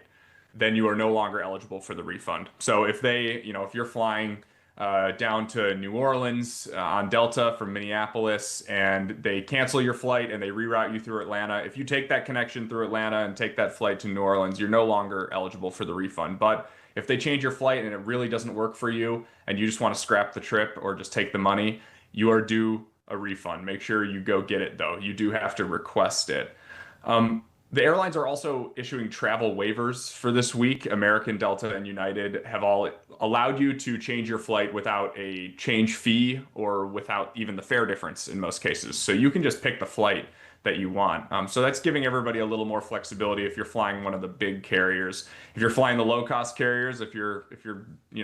S9: then you are no longer eligible for the refund. So if you're flying down to New Orleans on Delta from Minneapolis and they cancel your flight and they reroute you through Atlanta, if you take that connection through Atlanta and take that flight to New Orleans, you're no longer eligible for the refund. But if they change your flight and it really doesn't work for you and you just want to scrap the trip or just take the money, you are due a refund. Make sure you go get it, though. You do have to request it. The airlines are also issuing travel waivers for this week. American, Delta, and United have all allowed you to change your flight without a change fee or without even the fare difference in most cases. So you can just pick the flight that you want. So that's giving everybody a little more flexibility if you're flying one of the big carriers. If you're flying the low-cost carriers, if you're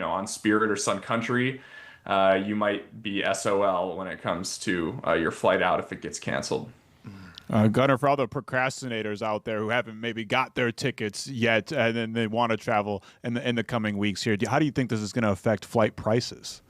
S9: on Spirit or Sun Country, you might be SOL when it comes to your flight out if it gets canceled.
S2: Gunnar, for all the procrastinators out there who haven't maybe got their tickets yet and then they want to travel in the coming weeks here, how do you think this is going to affect flight prices?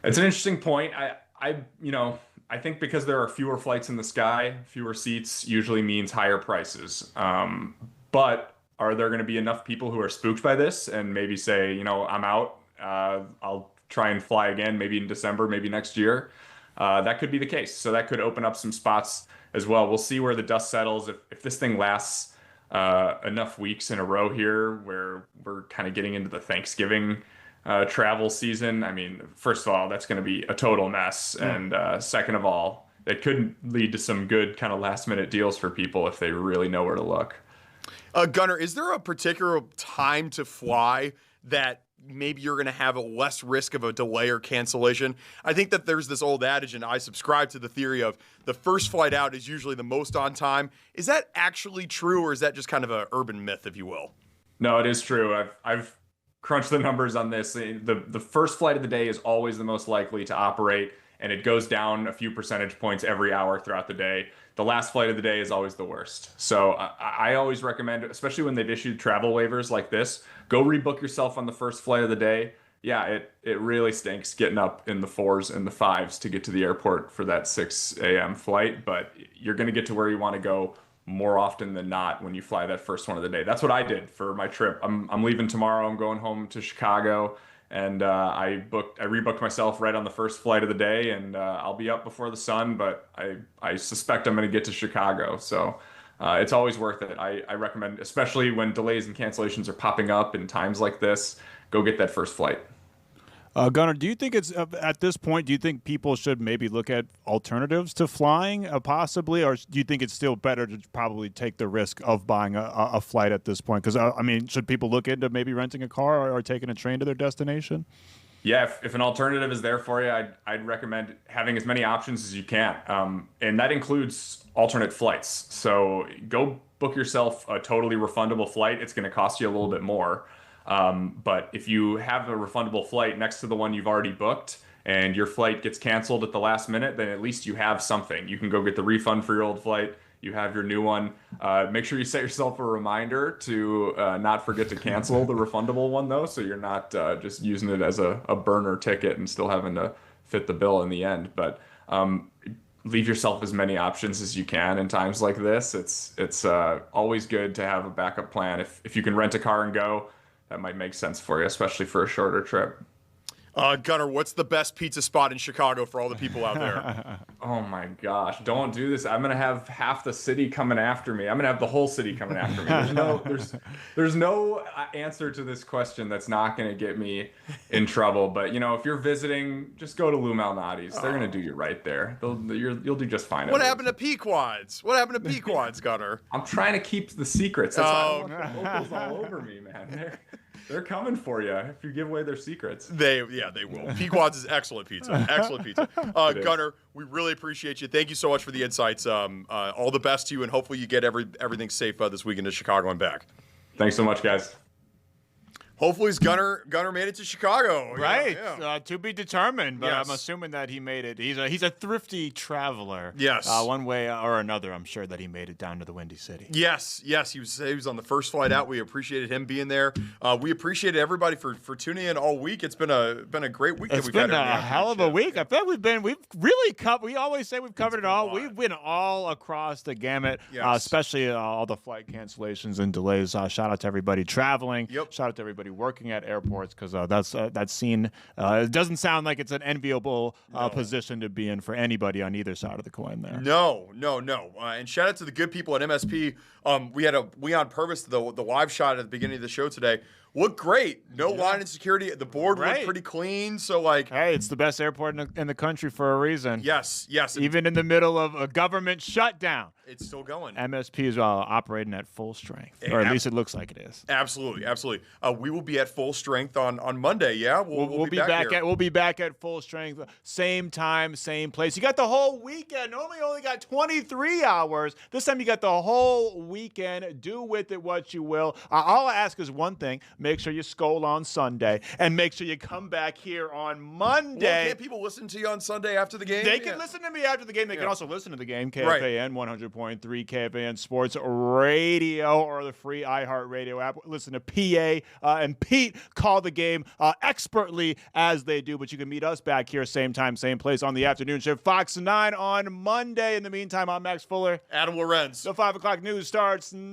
S9: It's an interesting point. I think because there are fewer flights in the sky, fewer seats usually means higher prices. But are there going to be enough people who are spooked by this and maybe say, I'm out, I'll try and fly again, maybe in December, maybe next year? That could be the case. So that could open up some spots as well. We'll see where the dust settles. If this thing lasts enough weeks in a row here where we're kind of getting into the Thanksgiving travel season, I mean, first of all, that's going to be a total mess. And second of all, it could lead to some good kind of last minute deals for people if they really know where to look.
S1: Gunnar, is there a particular time to fly that maybe you're going to have a less risk of a delay or cancellation? I think that there's this old adage, and I subscribe to the theory of the first flight out is usually the most on time. Is that actually true, or is that just kind of an urban myth, if you will?
S9: No, it is true. I've crunched the numbers on this. The first flight of the day is always the most likely to operate, and it goes down a few percentage points every hour throughout the day. The last flight of the day is always the worst. So I always recommend, especially when they've issued travel waivers like this, go rebook yourself on the first flight of the day. Yeah, it really stinks getting up in the 4s and the 5s to get to the airport for that 6 a.m. flight, but you're going to get to where you want to go more often than not when you fly that first one of the day. That's what I did for my trip. I'm leaving tomorrow. I'm going home to Chicago. And I rebooked myself right on the first flight of the day, and I'll be up before the sun, but I suspect I'm going to get to Chicago. So it's always worth it. I recommend, especially when delays and cancellations are popping up in times like this, go get that first flight.
S2: Gunnar, do you think it's at this point, do you think people should maybe look at alternatives to flying possibly, or do you think it's still better to probably take the risk of buying a flight at this point? Because, I mean, should people look into maybe renting a car or taking a train to their destination?
S9: Yeah, if an alternative is there for you, I'd recommend having as many options as you can. And that includes alternate flights. So go book yourself a totally refundable flight. It's going to cost you a little bit more. But if you have a refundable flight next to the one you've already booked and your flight gets canceled at the last minute, then at least you have something. You can go get the refund for your old flight. You have your new one. Make sure you set yourself a reminder to not forget to cancel the refundable one, though, so you're not just using it as a burner ticket and still having to fit the bill in the end. But leave yourself as many options as you can in times like this. It's always good to have a backup plan. If you can rent a car and go, that might make sense for you, especially for a shorter trip.
S1: Gunnar, what's the best pizza spot in Chicago for all the people out there?
S9: Oh my gosh, don't do this. I'm gonna have half the city coming after me. I'm gonna have the whole city coming after me. There's no answer to this question that's not gonna get me in trouble. But if you're visiting, just go to Lou Malnati's. They're gonna do you right there. You'll do just fine.
S1: What happened to Pequods? What happened to Pequods, Gunnar?
S9: I'm trying to keep the secrets. That's why I don't want the locals all over me, man. They're coming for you if you give away their secrets.
S1: They will. Pequods is excellent pizza. Excellent pizza. Gunnar, we really appreciate you. Thank you so much for the insights. All the best to you, and hopefully you get everything safe this weekend to Chicago and back.
S9: Thanks so much, guys.
S1: Hopefully, Gunnar made it to Chicago.
S2: Right,
S1: yeah.
S2: To be determined. But
S1: Yes.
S2: I'm assuming that he made it. He's a thrifty traveler.
S1: Yes.
S2: One way or another, I'm sure that he made it down to the Windy City.
S1: Yes. He was on the first flight out. We appreciated him being there. We appreciated everybody for tuning in all week. It's been a great week.
S2: It's been a hell of a week. I feel like we've really covered. We always say we've covered it all. We've been all across the gamut, especially all the flight cancellations and delays. Shout out to everybody traveling.
S1: Yep.
S2: Shout out to everybody working at airports, because that scene it doesn't sound like it's an enviable position to be in for anybody on either side of the coin there.
S1: No. And shout out to the good people at MSP. We on purpose the live shot at the beginning of the show today. Looked great. No line in security. The board looked pretty clean. So
S2: hey, it's the best airport in the country for a reason.
S1: Yes.
S2: Even in the middle of a government shutdown,
S1: it's still going.
S2: MSP is operating at full strength, or at least it looks like it is.
S1: Absolutely. We will be at full strength on Monday. Yeah,
S2: we'll be back here. We'll be back at full strength, same time, same place. You got the whole weekend. Normally, you only got 23 hours. This time, you got the whole weekend. Do with it what you will. All I ask is one thing: make sure you skol on Sunday, and make sure you come back here on Monday.
S1: Well, can't people listen to you on Sunday after the game?
S2: They can listen to me after the game. They can also listen to the game. KFAN 100.3, KFAN Sports Radio, or the free iHeartRadio app. Listen to PA and Pete call the game expertly as they do. But you can meet us back here, same time, same place on the afternoon shift, Fox 9 on Monday. In the meantime, I'm Maxx-Fuller.
S1: Adam-llorens.
S2: The 5 o'clock news starts now.